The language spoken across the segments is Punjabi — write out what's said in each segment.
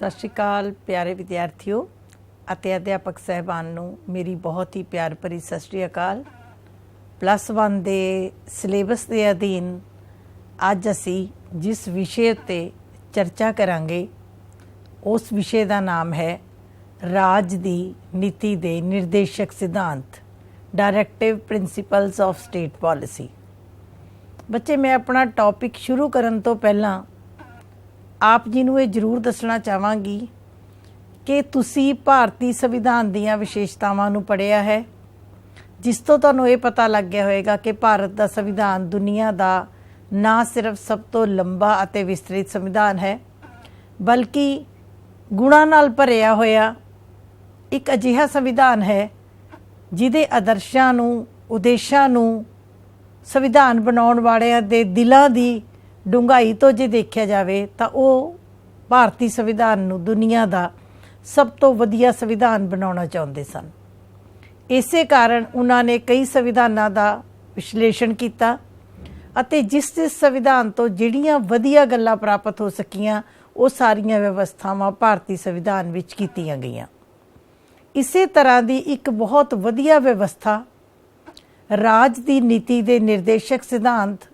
ਸਤਿ ਸ਼੍ਰੀ ਅਕਾਲ ਪਿਆਰੇ ਵਿਦਿਆਰਥੀਓ ਅਤੇ ਅਧਿਆਪਕ ਸਹਿਬਾਨ ਨੂੰ ਮੇਰੀ ਬਹੁਤ ਹੀ ਪਿਆਰ ਭਰੀ ਸਤਿ ਸ਼੍ਰੀ ਅਕਾਲ। ਪਲੱਸ 1 ਦੇ ਸਿਲੇਬਸ ਦੇ ਅਧੀਨ ਅੱਜ ਅਸੀਂ ਜਿਸ ਵਿਸ਼ੇ ਉੱਤੇ ਚਰਚਾ ਕਰਾਂਗੇ ਉਸ ਵਿਸ਼ੇ ਦਾ ਨਾਮ ਹੈ ਰਾਜ ਦੀ ਨੀਤੀ ਦੇ ਨਿਰਦੇਸ਼ਕ ਸਿਧਾਂਤ, directive principals of state policy. ਬੱਚੇ, ਮੈਂ ਆਪਣਾ ਟੌਪਿਕ ਸ਼ੁਰੂ ਕਰਨ ਤੋਂ ਪਹਿਲਾਂ ਆਪ ਜੀ ਨੂੰ ਇਹ ਜ਼ਰੂਰ ਦੱਸਣਾ ਚਾਹਾਂਗੀ ਕਿ ਤੁਸੀਂ ਭਾਰਤੀ ਸੰਵਿਧਾਨ ਦੀਆਂ ਵਿਸ਼ੇਸ਼ਤਾਵਾਂ ਨੂੰ ਪੜ੍ਹਿਆ ਹੈ, ਜਿਸ ਤੋਂ ਤੁਹਾਨੂੰ ਇਹ ਪਤਾ ਲੱਗ ਗਿਆ ਹੋਵੇਗਾ ਕਿ ਭਾਰਤ ਦਾ ਸੰਵਿਧਾਨ ਦੁਨੀਆ ਦਾ ਨਾ ਸਿਰਫ ਸਭ ਤੋਂ ਲੰਬਾ ਅਤੇ ਵਿਸਤ੍ਰਿਤ ਸੰਵਿਧਾਨ ਹੈ, ਬਲਕਿ ਗੁਣਾਂ ਨਾਲ ਭਰਿਆ ਹੋਇਆ ਇੱਕ ਅਜਿਹਾ ਸੰਵਿਧਾਨ ਹੈ ਜਿਹਦੇ ਆਦਰਸ਼ਾਂ ਨੂੰ, ਉਦੇਸ਼ਾਂ ਨੂੰ ਸੰਵਿਧਾਨ ਬਣਾਉਣ ਵਾਲਿਆਂ ਦੇ ਦਿਲਾਂ ਦੀ ਡੂੰਘਾਈ ਤੋਂ ਜੇ ਦੇਖਿਆ ਜਾਵੇ ਤਾਂ ਉਹ ਭਾਰਤੀ ਸੰਵਿਧਾਨ ਨੂੰ ਦੁਨੀਆ ਦਾ ਸਭ ਤੋਂ ਵਧੀਆ ਸੰਵਿਧਾਨ ਬਣਾਉਣਾ ਚਾਹੁੰਦੇ ਸਨ। ਇਸੇ ਕਾਰਨ ਉਹਨਾਂ ਨੇ ਕਈ ਸੰਵਿਧਾਨਾਂ ਦਾ ਵਿਸ਼ਲੇਸ਼ਣ ਕੀਤਾ ਅਤੇ ਜਿਸ ਸੰਵਿਧਾਨ ਤੋਂ ਜਿਹੜੀਆਂ ਵਧੀਆ ਗੱਲਾਂ ਪ੍ਰਾਪਤ ਹੋ ਸਕੀਆਂ ਉਹ ਸਾਰੀਆਂ ਵਿਵਸਥਾਵਾਂ ਭਾਰਤੀ ਸੰਵਿਧਾਨ ਵਿੱਚ ਕੀਤੀਆਂ ਗਈਆਂ। ਇਸੇ ਤਰ੍ਹਾਂ ਦੀ ਇੱਕ ਬਹੁਤ ਵਧੀਆ ਵਿਵਸਥਾ ਰਾਜ ਦੀ ਨੀਤੀ ਦੇ ਨਿਰਦੇਸ਼ਕ ਸਿਧਾਂਤ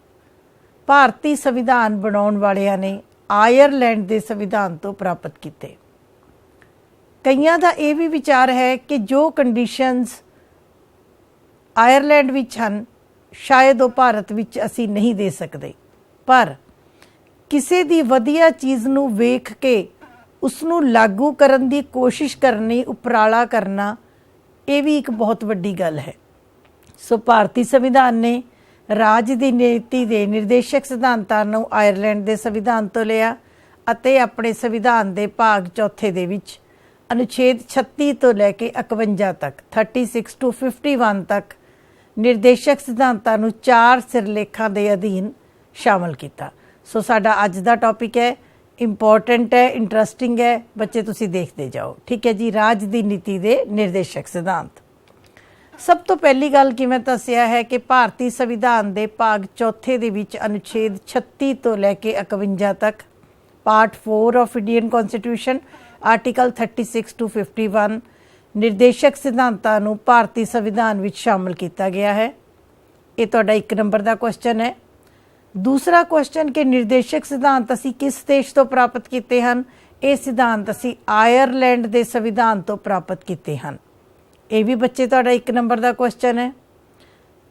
ਭਾਰਤੀ ਸੰਵਿਧਾਨ ਬਣਾਉਣ ਵਾਲਿਆਂ ਨੇ ਆਇਰਲੈਂਡ ਦੇ ਸੰਵਿਧਾਨ ਤੋਂ ਪ੍ਰਾਪਤ ਕੀਤੇ। ਕਈਆਂ ਦਾ ਇਹ ਵੀ ਵਿਚਾਰ ਹੈ ਕਿ ਜੋ ਕੰਡੀਸ਼ਨਸ ਆਇਰਲੈਂਡ ਵਿੱਚ ਹਨ ਸ਼ਾਇਦ ਉਹ ਭਾਰਤ ਵਿੱਚ ਅਸੀਂ ਨਹੀਂ ਦੇ ਸਕਦੇ, ਪਰ ਕਿਸੇ ਦੀ ਵਧੀਆ ਚੀਜ਼ ਨੂੰ ਵੇਖ ਕੇ ਉਸ ਨੂੰ ਲਾਗੂ ਕਰਨ ਦੀ ਕੋਸ਼ਿਸ਼ ਕਰਨੀ, ਉਪਰਾਲਾ ਕਰਨਾ, ਇਹ ਵੀ ਇੱਕ ਬਹੁਤ ਵੱਡੀ ਗੱਲ ਹੈ। ਸੋ ਭਾਰਤੀ ਸੰਵਿਧਾਨ ਨੇ ਰਾਜ ਦੀ ਨੀਤੀ ਦੇ ਨਿਰਦੇਸ਼ਕ ਸਿਧਾਂਤਾਂ ਨੂੰ ਆਇਰਲੈਂਡ ਦੇ ਸੰਵਿਧਾਨ ਤੋਂ ਲਿਆ ਅਤੇ ਆਪਣੇ ਸੰਵਿਧਾਨ ਦੇ ਭਾਗ ਚੌਥੇ ਦੇ ਵਿੱਚ ਅਨੁਛੇਦ 36 ਤੋਂ ਲੈ ਕੇ 51 ਤੱਕ 36 to 51 ਤੱਕ ਨਿਰਦੇਸ਼ਕ ਸਿਧਾਂਤਾਂ ਨੂੰ 4 ਸਿਰਲੇਖਾਂ ਦੇ ਅਧੀਨ ਸ਼ਾਮਲ ਕੀਤਾ। ਸੋ ਸਾਡਾ ਅੱਜ ਦਾ ਟੌਪਿਕ ਹੈ, ਇੰਪੋਰਟੈਂਟ ਹੈ, ਇੰਟਰਸਟਿੰਗ ਹੈ, ਬੱਚੇ ਤੁਸੀਂ ਦੇਖਦੇ ਜਾਓ। ਠੀਕ ਹੈ ਜੀ। ਰਾਜ ਦੀ ਨੀਤੀ ਦੇ ਨਿਰਦੇਸ਼ਕ ਸਿਧਾਂਤ। ਸਭ ਤੋਂ ਪਹਿਲੀ ਗੱਲ ਕਿ ਮੈਂ ਦੱਸਿਆ ਹੈ ਕਿ ਭਾਰਤੀ ਸੰਵਿਧਾਨ ਦੇ ਭਾਗ ਚੌਥੇ ਦੇ ਵਿੱਚ ਅਨੁਛੇਦ 36 ਤੋਂ ਲੈ ਕੇ 51 ਤੱਕ part 4 of Indian constitution article 36 to 51 ਨਿਰਦੇਸ਼ਕ ਸਿਧਾਂਤਾਂ ਨੂੰ ਭਾਰਤੀ ਸੰਵਿਧਾਨ ਵਿੱਚ ਸ਼ਾਮਲ ਕੀਤਾ ਗਿਆ ਹੈ। ਇਹ ਤੁਹਾਡਾ 1 ਨੰਬਰ ਦਾ ਕੁਐਸਚਨ ਹੈ। ਦੂਸਰਾ ਕੁਐਸਚਨ ਕਿ ਨਿਰਦੇਸ਼ਕ ਸਿਧਾਂਤ ਅਸੀਂ ਕਿਸ ਦੇਸ਼ ਤੋਂ ਪ੍ਰਾਪਤ ਕੀਤੇ ਹਨ? ਇਹ ਸਿਧਾਂਤ ਅਸੀਂ ਆਇਰਲੈਂਡ ਦੇ ਸੰਵਿਧਾਨ ਤੋਂ ਪ੍ਰਾਪਤ ਕੀਤੇ ਹਨ। ਇਹ ਵੀ ਬੱਚੇ ਤੁਹਾਡਾ 1 ਨੰਬਰ ਦਾ ਕੁਐਸਚਨ ਹੈ।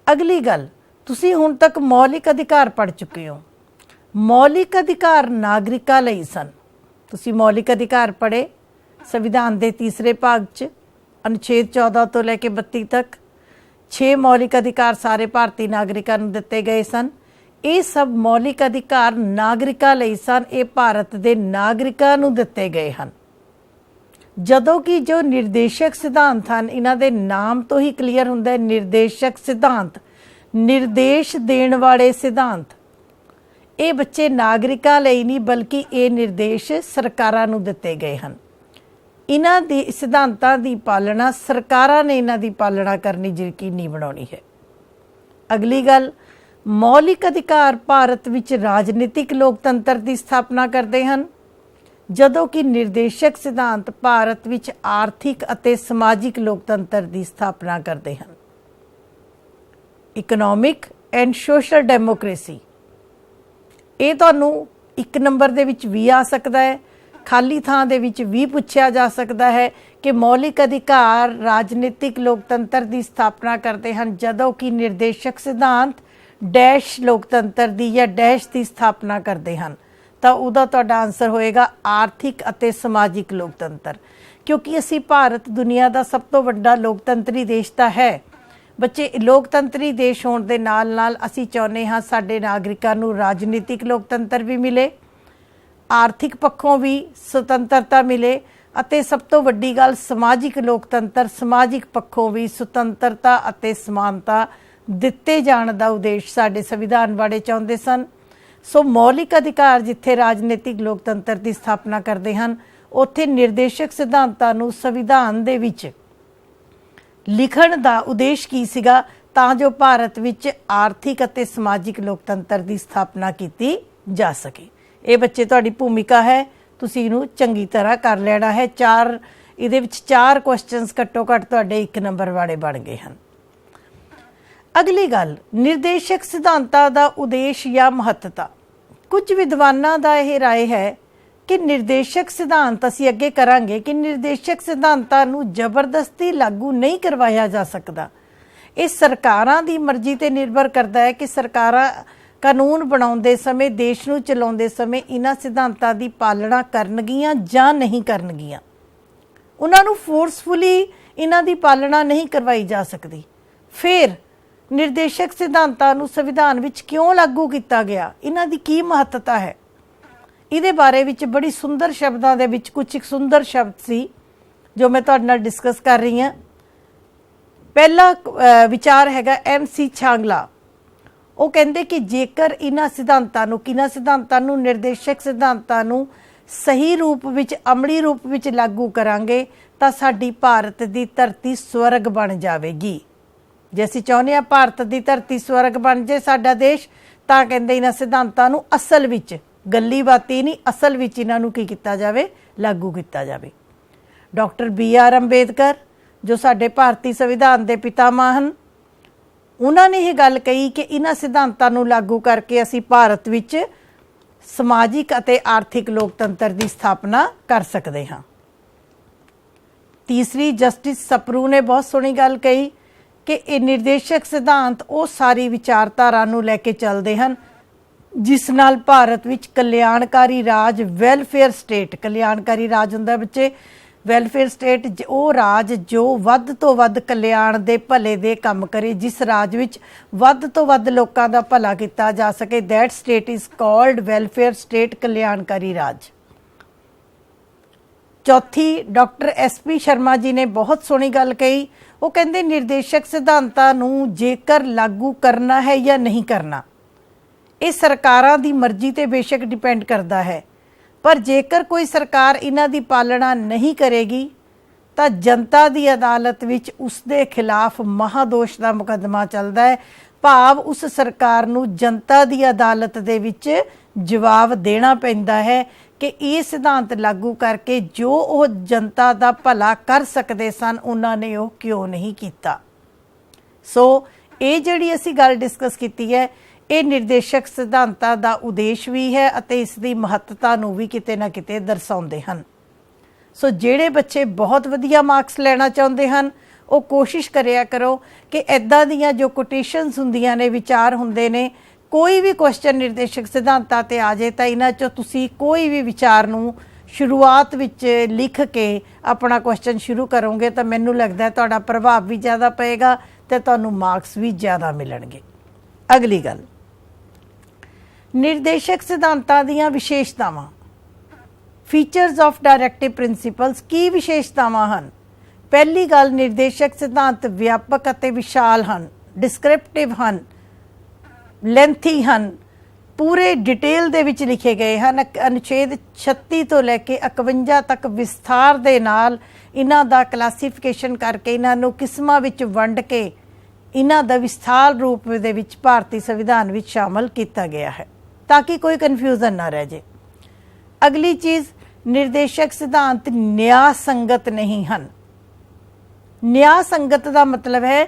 ਅਗਲੀ ਗੱਲ, ਤੁਸੀਂ ਹੁਣ ਤੱਕ ਮੌਲਿਕ ਅਧਿਕਾਰ ਪੜ੍ਹ ਚੁੱਕੇ ਹੋ। ਮੌਲਿਕ ਅਧਿਕਾਰ ਨਾਗਰਿਕਾਂ ਲਈ ਸਨ। ਤੁਸੀਂ ਮੌਲਿਕ ਅਧਿਕਾਰ ਪੜ੍ਹੇ ਸੰਵਿਧਾਨ ਦੇ ਤੀਸਰੇ ਭਾਗ 'ਚ ਅਨੁਛੇਦ 14 ਤੋਂ ਲੈ ਕੇ 32 ਤੱਕ 6 ਮੌਲਿਕ ਅਧਿਕਾਰ ਸਾਰੇ ਭਾਰਤੀ ਨਾਗਰਿਕਾਂ ਨੂੰ ਦਿੱਤੇ ਗਏ ਸਨ। ਇਹ ਸਭ ਮੌਲਿਕ ਅਧਿਕਾਰ ਨਾਗਰਿਕਾਂ ਲਈ ਸਨ। ਇਹ ਭਾਰਤ ਦੇ ਨਾਗਰਿਕਾਂ ਨੂੰ ਦਿੱਤੇ ਗਏ ਹਨ। ਜਦੋਂ ਕਿ ਜੋ ਨਿਰਦੇਸ਼ਕ ਸਿਧਾਂਤ ਹਨ, ਇਹਨਾਂ ਦੇ ਨਾਮ ਤੋਂ ਹੀ ਕਲੀਅਰ ਹੁੰਦਾ ਹੈ, ਨਿਰਦੇਸ਼ਕ ਸਿਧਾਂਤ, ਨਿਰਦੇਸ਼ ਦੇਣ ਵਾਲੇ ਸਿਧਾਂਤ। ਇਹ ਬੱਚੇ ਨਾਗਰਿਕਾਂ ਲਈ ਨਹੀਂ ਬਲਕਿ ਇਹ ਨਿਰਦੇਸ਼ ਸਰਕਾਰਾਂ ਨੂੰ ਦਿੱਤੇ ਗਏ ਹਨ। ਇਹਨਾਂ ਦੇ ਸਿਧਾਂਤਾਂ ਦੀ ਪਾਲਣਾ ਸਰਕਾਰਾਂ ਨੇ ਇਹਨਾਂ ਦੀ ਪਾਲਣਾ ਕਰਨੀ ਯਕੀਨੀ ਬਣਾਉਣੀ ਹੈ। ਅਗਲੀ ਗੱਲ, ਮੌਲਿਕ ਅਧਿਕਾਰ ਭਾਰਤ ਵਿੱਚ ਰਾਜਨੀਤਿਕ ਲੋਕਤੰਤਰ ਦੀ ਸਥਾਪਨਾ ਕਰਦੇ ਹਨ, ਜਦੋਂ ਕਿ ਨਿਰਦੇਸ਼ਕ ਸਿਧਾਂਤ ਭਾਰਤ ਵਿੱਚ ਆਰਥਿਕ ਅਤੇ ਸਮਾਜਿਕ ਲੋਕਤੰਤਰ ਦੀ ਸਥਾਪਨਾ ਕਰਦੇ ਹਨ। ਇਕਨੋਮਿਕ ਐਂਡ ਸੋਸ਼ਲ ਡੈਮੋਕ੍ਰੇਸੀ, ਇਹ ਤੁਹਾਨੂੰ 1 ਨੰਬਰ ਦੇ ਵਿੱਚ ਵੀ ਆ ਸਕਦਾ ਹੈ, ਖਾਲੀ ਥਾਂ ਦੇ ਵਿੱਚ ਵੀ ਪੁੱਛਿਆ ਜਾ ਸਕਦਾ ਹੈ ਕਿ ਮੌਲਿਕ ਅਧਿਕਾਰ ਰਾਜਨੀਤਿਕ ਲੋਕਤੰਤਰ ਦੀ ਸਥਾਪਨਾ ਕਰਦੇ ਹਨ, ਜਦੋਂ ਕਿ ਨਿਰਦੇਸ਼ਕ ਸਿਧਾਂਤ ਡੈਸ਼ ਲੋਕਤੰਤਰ ਦੀ ਜਾਂ ਡੈਸ਼ ਦੀ ਸਥਾਪਨਾ ਕਰਦੇ ਹਨ। ਤਾਂ ਉਹਦਾ ਤੁਹਾਡਾ ਆਨਸਰ ਹੋਏਗਾ ਆਰਥਿਕ ਅਤੇ ਸਮਾਜਿਕ ਲੋਕਤੰਤਰ, ਕਿਉਂਕਿ ਅਸੀਂ ਭਾਰਤ ਦੁਨੀਆ ਦਾ ਸਭ ਤੋਂ ਵੱਡਾ ਲੋਕਤੰਤਰੀ ਦੇਸ਼ ਤਾਂ ਹੈ। ਬੱਚੇ, ਲੋਕਤੰਤਰੀ ਦੇਸ਼ ਹੋਣ ਦੇ ਨਾਲ ਨਾਲ ਅਸੀਂ ਚਾਹੁੰਦੇ ਹਾਂ ਸਾਡੇ ਨਾਗਰਿਕਾਂ ਨੂੰ ਰਾਜਨੀਤਿਕ ਲੋਕਤੰਤਰ ਵੀ ਮਿਲੇ, ਆਰਥਿਕ ਪੱਖੋਂ ਵੀ ਸੁਤੰਤਰਤਾ ਮਿਲੇ ਅਤੇ ਸਭ ਤੋਂ ਵੱਡੀ ਗੱਲ ਸਮਾਜਿਕ ਲੋਕਤੰਤਰ, ਸਮਾਜਿਕ ਪੱਖੋਂ ਵੀ ਸੁਤੰਤਰਤਾ ਅਤੇ ਸਮਾਨਤਾ ਦਿੱਤੇ ਜਾਣ ਦਾ ਉਦੇਸ਼ ਸਾਡੇ ਸੰਵਿਧਾਨ ਵਾਲੇ ਚਾਹੁੰਦੇ ਸਨ। ਸੋ ਮੌਲਿਕ ਅਧਿਕਾਰ ਜਿੱਥੇ ਰਾਜਨੀਤਿਕ ਲੋਕਤੰਤਰ ਦੀ ਸਥਾਪਨਾ ਕਰਦੇ ਹਨ, ਉੱਥੇ ਨਿਰਦੇਸ਼ਕ ਸਿਧਾਂਤਾਂ ਨੂੰ ਸੰਵਿਧਾਨ ਦੇ ਵਿੱਚ ਲਿਖਣ ਦਾ ਉਦੇਸ਼ ਕੀ ਸੀਗਾ? ਤਾਂ ਜੋ ਭਾਰਤ ਵਿੱਚ ਆਰਥਿਕ ਅਤੇ ਸਮਾਜਿਕ ਲੋਕਤੰਤਰ ਦੀ ਸਥਾਪਨਾ ਕੀਤੀ ਜਾ ਸਕੇ। ਇਹ ਬੱਚੇ ਤੁਹਾਡੀ ਭੂਮਿਕਾ ਹੈ ਤੁਸੀਂ ਇਹਨੂੰ ਚੰਗੀ ਤਰ੍ਹਾਂ ਕਰ ਲੈਣਾ ਹੈ। ਇਹਦੇ ਵਿੱਚ 4 ਕੁਐਸਚਨਸ ਘੱਟੋ ਘੱਟ ਤੁਹਾਡੇ 1 ਨੰਬਰ ਵਾਲੇ ਬਣ ਗਏ ਹਨ। ਅਗਲੀ ਗੱਲ, ਨਿਰਦੇਸ਼ਕ ਸਿਧਾਂਤਾਂ ਦਾ ਉਦੇਸ਼ ਜਾਂ ਮਹੱਤਤਾ। ਕੁਝ ਵਿਦਵਾਨਾਂ ਦਾ ਇਹ ਰਾਏ ਹੈ ਕਿ ਨਿਰਦੇਸ਼ਕ ਸਿਧਾਂਤ, ਅਸੀਂ ਅੱਗੇ ਕਰਾਂਗੇ ਕਿ ਨਿਰਦੇਸ਼ਕ ਸਿਧਾਂਤਾਂ ਨੂੰ ਜ਼ਬਰਦਸਤੀ ਲਾਗੂ ਨਹੀਂ ਕਰਵਾਇਆ ਜਾ ਸਕਦਾ। ਇਹ ਸਰਕਾਰਾਂ ਦੀ ਮਰਜ਼ੀ ਤੇ ਨਿਰਭਰ ਕਰਦਾ ਹੈ ਕਿ ਸਰਕਾਰਾਂ ਕਾਨੂੰਨ ਬਣਾਉਂਦੇ ਸਮੇਂ, ਦੇਸ਼ ਨੂੰ ਚਲਾਉਂਦੇ ਸਮੇਂ ਇਹਨਾਂ ਸਿਧਾਂਤਾਂ ਦੀ ਪਾਲਣਾ ਕਰਨਗੀਆਂ ਜਾਂ ਨਹੀਂ ਕਰਨਗੀਆਂ। ਉਹਨਾਂ ਨੂੰ ਫੋਰਸਫੁਲੀ ਇਹਨਾਂ ਦੀ ਪਾਲਣਾ ਨਹੀਂ ਕਰਵਾਈ ਜਾ ਸਕਦੀ। ਫਿਰ ਨਿਰਦੇਸ਼ਕ ਸਿਧਾਂਤਾਂ ਨੂੰ ਸੰਵਿਧਾਨ ਵਿੱਚ ਕਿਉਂ ਲਾਗੂ ਕੀਤਾ ਗਿਆ, ਇਹਨਾਂ ਦੀ ਕੀ ਮਹੱਤਤਾ ਹੈ, ਇਹਦੇ ਬਾਰੇ ਵਿੱਚ ਬੜੀ ਸੁੰਦਰ ਸ਼ਬਦਾਂ ਦੇ ਵਿੱਚ ਕੁਝ ਇੱਕ ਸੁੰਦਰ ਸ਼ਬਦ ਸੀ ਜੋ ਮੈਂ ਤੁਹਾਡੇ ਨਾਲ ਡਿਸਕਸ ਕਰ ਰਹੀ ਹਾਂ। ਪਹਿਲਾ ਵਿਚਾਰ ਹੈਗਾ MC ਛਾਂਗਲਾ। ਉਹ ਕਹਿੰਦੇ ਕਿ ਜੇਕਰ ਇਹਨਾਂ ਸਿਧਾਂਤਾਂ ਨੂੰ, ਕਿਹਨਾਂ ਸਿਧਾਂਤਾਂ ਨੂੰ, ਨਿਰਦੇਸ਼ਕ ਸਿਧਾਂਤਾਂ ਨੂੰ ਸਹੀ ਰੂਪ ਵਿੱਚ, ਅਮਲੀ ਰੂਪ ਵਿੱਚ ਲਾਗੂ ਕਰਾਂਗੇ ਤਾਂ ਸਾਡੀ ਭਾਰਤ ਦੀ ਧਰਤੀ ਸਵਰਗ ਬਣ ਜਾਵੇਗੀ। ਜੇ ਅਸੀਂ ਚਾਹੁੰਦੇ ਹਾਂ ਭਾਰਤ ਦੀ ਧਰਤੀ ਸਵਰਗ ਬਣ ਜਾਏ ਸਾਡਾ ਦੇਸ਼, ਤਾਂ ਕਹਿੰਦੇ ਇਹਨਾਂ ਸਿਧਾਂਤਾਂ ਨੂੰ ਅਸਲ ਵਿੱਚ, ਗੱਲੀ ਬਾਤੀ ਨਹੀਂ, ਅਸਲ ਵਿੱਚ ਇਹਨਾਂ ਨੂੰ ਕੀ ਕੀਤਾ ਜਾਵੇ, ਲਾਗੂ ਕੀਤਾ ਜਾਵੇ। ਡਾਕਟਰ BR ਅੰਬੇਦਕਰ ਜੋ ਸਾਡੇ ਭਾਰਤੀ ਸੰਵਿਧਾਨ ਦੇ ਪਿਤਾਮਾ ਹਨ, ਉਹਨਾਂ ਨੇ ਇਹ ਗੱਲ ਕਹੀ ਕਿ ਇਹਨਾਂ ਸਿਧਾਂਤਾਂ ਨੂੰ ਲਾਗੂ ਕਰਕੇ ਅਸੀਂ ਭਾਰਤ ਵਿੱਚ ਸਮਾਜਿਕ ਅਤੇ ਆਰਥਿਕ ਲੋਕਤੰਤਰ ਦੀ ਸਥਾਪਨਾ ਕਰ ਸਕਦੇ ਹਾਂ। ਤੀਸਰੀ, ਜਸਟਿਸ ਸਪਰੂ ਨੇ ਬਹੁਤ ਸੋਹਣੀ ਗੱਲ ਕਹੀ ਕਿ ਇਹ ਨਿਰਦੇਸ਼ਕ ਸਿਧਾਂਤ ਉਹ ਸਾਰੀ ਵਿਚਾਰਧਾਰਾ ਨੂੰ ਲੈ ਕੇ ਚੱਲਦੇ ਹਨ ਜਿਸ ਨਾਲ ਭਾਰਤ ਵਿੱਚ ਕਲਿਆਣਕਾਰੀ ਰਾਜ, ਵੈਲਫੇਅਰ ਸਟੇਟ, ਕਲਿਆਣਕਾਰੀ ਰਾਜ ਹੁੰਦਾ ਬੱਚੇ, ਵੈਲਫੇਅਰ ਸਟੇਟ ਉਹ ਰਾਜ ਜੋ ਵੱਧ ਤੋਂ ਵੱਧ ਕਲਿਆਣ ਦੇ, ਭਲੇ ਦੇ ਕੰਮ ਕਰੇ, ਜਿਸ ਰਾਜ ਵਿੱਚ ਵੱਧ ਤੋਂ ਵੱਧ ਲੋਕਾਂ ਦਾ ਭਲਾ ਕੀਤਾ ਜਾ ਸਕੇ। That state is called welfare state, ਕਲਿਆਣਕਾਰੀ ਰਾਜ। ਚੌਥੀ, ਡਾਕਟਰ SP ਸ਼ਰਮਾ ਜੀ ਨੇ ਬਹੁਤ ਸੋਹਣੀ ਗੱਲ ਕਹੀ। ਉਹ ਕਹਿੰਦੇ ਨਿਰਦੇਸ਼ਕ ਸਿਧਾਂਤਾਂ ਨੂੰ ਜੇਕਰ ਲਾਗੂ ਕਰਨਾ ਹੈ ਜਾਂ ਨਹੀਂ ਕਰਨਾ, ਇਹ ਸਰਕਾਰਾਂ ਦੀ ਮਰਜ਼ੀ ਤੇ ਬੇਸ਼ੱਕ ਡਿਪੈਂਡ ਕਰਦਾ ਹੈ, ਪਰ ਜੇਕਰ ਕੋਈ ਸਰਕਾਰ ਇਹਨਾਂ ਦੀ ਪਾਲਣਾ ਨਹੀਂ ਕਰੇਗੀ ਤਾਂ ਜਨਤਾ ਦੀ ਅਦਾਲਤ ਵਿੱਚ ਉਸ ਦੇ ਖਿਲਾਫ ਮਹਾਦੋਸ਼ ਦਾ ਮੁਕੱਦਮਾ ਚੱਲਦਾ ਹੈ। ਭਾਵ ਉਸ ਸਰਕਾਰ ਨੂੰ ਜਨਤਾ ਦੀ ਅਦਾਲਤ ਦੇ ਵਿੱਚ ਜਵਾਬ ਦੇਣਾ ਪੈਂਦਾ ਹੈ ਕਿ ਇਹ ਸਿਧਾਂਤ ਲਾਗੂ ਕਰਕੇ ਜੋ ਉਹ ਜਨਤਾ ਦਾ ਭਲਾ ਕਰ ਸਕਦੇ ਸਨ, ਉਹਨਾਂ ਨੇ ਉਹ ਕਿਉਂ ਨਹੀਂ ਕੀਤਾ। ਸੋ ਇਹ ਜਿਹੜੀ ਅਸੀਂ ਗੱਲ ਡਿਸਕਸ ਕੀਤੀ ਹੈ, ਇਹ ਨਿਰਦੇਸ਼ਕ ਸਿਧਾਂਤਾਂ ਦਾ ਉਦੇਸ਼ ਵੀ ਹੈ ਅਤੇ ਇਸ ਦੀ ਮਹੱਤਤਾ ਨੂੰ ਵੀ ਕਿਤੇ ਨਾ ਕਿਤੇ ਦਰਸਾਉਂਦੇ ਹਨ। ਸੋ ਜਿਹੜੇ ਬੱਚੇ ਬਹੁਤ ਵਧੀਆ ਮਾਰਕਸ ਲੈਣਾ ਚਾਹੁੰਦੇ ਹਨ, ਉਹ ਕੋਸ਼ਿਸ਼ ਕਰਿਆ ਕਰੋ ਕਿ ਇੱਦਾਂ ਦੀਆਂ ਜੋ ਕੋਟੇਸ਼ਨਸ ਹੁੰਦੀਆਂ ਨੇ, ਵਿਚਾਰ ਹੁੰਦੇ ਨੇ, ਕੋਈ ਵੀ ਕੁਐਸਚਨ ਨਿਰਦੇਸ਼ਕ ਸਿਧਾਂਤਾਂ ਤੇ ਆ ਜਾਏ ਤਾਂ ਇਹਨਾਂ 'ਚੋਂ ਤੁਸੀਂ ਕੋਈ ਵੀ ਵਿਚਾਰ ਨੂੰ ਸ਼ੁਰੂਆਤ ਵਿੱਚ ਲਿਖ ਕੇ ਆਪਣਾ ਕੁਐਸਚਨ ਸ਼ੁਰੂ ਕਰੋਗੇ ਤਾਂ ਮੈਨੂੰ ਲੱਗਦਾ ਤੁਹਾਡਾ ਪ੍ਰਭਾਵ ਵੀ ਜ਼ਿਆਦਾ ਪਏਗਾ ਤੇ ਤੁਹਾਨੂੰ ਮਾਰਕਸ ਵੀ ਜ਼ਿਆਦਾ ਮਿਲਣਗੇ। ਅਗਲੀ ਗੱਲ, ਨਿਰਦੇਸ਼ਕ ਸਿਧਾਂਤਾਂ ਦੀਆਂ ਵਿਸ਼ੇਸ਼ਤਾਵਾਂ। ਫੀਚਰਸ ਆਫ ਡਾਇਰੈਕਟਿਵ ਪ੍ਰਿੰਸੀਪਲਸ, ਕੀ ਵਿਸ਼ੇਸ਼ਤਾਵਾਂ ਹਨ? ਪਹਿਲੀ ਗੱਲ, ਨਿਰਦੇਸ਼ਕ ਸਿਧਾਂਤ ਵਿਆਪਕ ਅਤੇ ਵਿਸ਼ਾਲ ਹਨ, ਡਿਸਕ੍ਰਿਪਟਿਵ ਹਨ, ਲੈਂਥੀ ਹਨ, ਪੂਰੇ ਡਿਟੇਲ ਦੇ ਵਿੱਚ ਲਿਖੇ ਗਏ ਹਨ। ਅਨੁਛੇਦ 36 ਤੋਂ ਲੈ ਕੇ 51 ਤੱਕ ਵਿਸਥਾਰ ਦੇ ਨਾਲ ਇਹਨਾਂ ਦਾ ਕਲਾਸੀਫਿਕੇਸ਼ਨ ਕਰਕੇ, ਇਹਨਾਂ ਨੂੰ ਕਿਸਮਾਂ ਵਿੱਚ ਵੰਡ ਕੇ ਇਹਨਾਂ ਦਾ ਵਿਸਥਾਰ ਰੂਪ ਦੇ ਵਿੱਚ ਭਾਰਤੀ ਸੰਵਿਧਾਨ ਵਿੱਚ ਸ਼ਾਮਲ ਕੀਤਾ ਗਿਆ ਹੈ ਤਾਂ ਕਿ ਕੋਈ ਕਨਫਿਊਜ਼ਨ ਨਾ ਰਹਿ ਜਾਏ। ਅਗਲੀ ਚੀਜ਼, ਨਿਰਦੇਸ਼ਕ ਸਿਧਾਂਤ ਨਿਆਂ ਸੰਗਤ ਨਹੀਂ ਹਨ। ਨਿਆਂ ਸੰਗਤ ਦਾ ਮਤਲਬ ਹੈ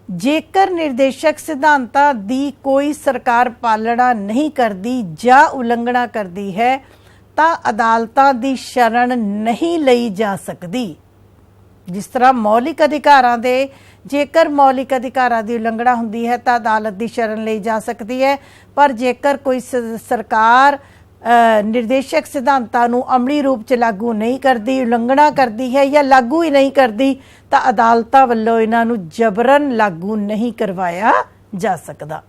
ਜੇਕਰ ਨਿਰਦੇਸ਼ਕ ਸਿਧਾਂਤਾਂ ਦੀ ਕੋਈ ਸਰਕਾਰ ਪਾਲਣਾ ਨਹੀਂ ਕਰਦੀ ਜਾਂ ਉਲੰਘਣਾ ਕਰਦੀ ਹੈ ਤਾਂ ਅਦਾਲਤਾਂ ਦੀ ਸ਼ਰਨ ਨਹੀਂ ਲਈ ਜਾ ਸਕਦੀ। ਜਿਸ ਤਰ੍ਹਾਂ ਮੌਲਿਕ ਅਧਿਕਾਰਾਂ ਦੇ, ਜੇਕਰ ਮੌਲਿਕ ਅਧਿਕਾਰਾਂ ਦੀ ਉਲੰਘਣਾ ਹੁੰਦੀ ਹੈ ਤਾਂ ਅਦਾਲਤ ਦੀ ਸ਼ਰਨ ਲਈ ਜਾ ਸਕਦੀ ਹੈ, ਪਰ ਜੇਕਰ ਕੋਈ ਸਰਕਾਰ ਨਿਰਦੇਸ਼ਕ ਸਿਧਾਂਤਾਂ ਨੂੰ ਅਮਲੀ ਰੂਪ 'ਚ ਲਾਗੂ ਨਹੀਂ ਕਰਦੀ, ਉਲੰਘਣਾ ਕਰਦੀ ਹੈ ਜਾਂ ਲਾਗੂ ਹੀ ਨਹੀਂ ਕਰਦੀ ਤਾਂ ਅਦਾਲਤਾਂ ਵੱਲੋਂ ਇਹਨਾਂ ਨੂੰ ਜਬਰਨ ਲਾਗੂ ਨਹੀਂ ਕਰਵਾਇਆ ਜਾ ਸਕਦਾ।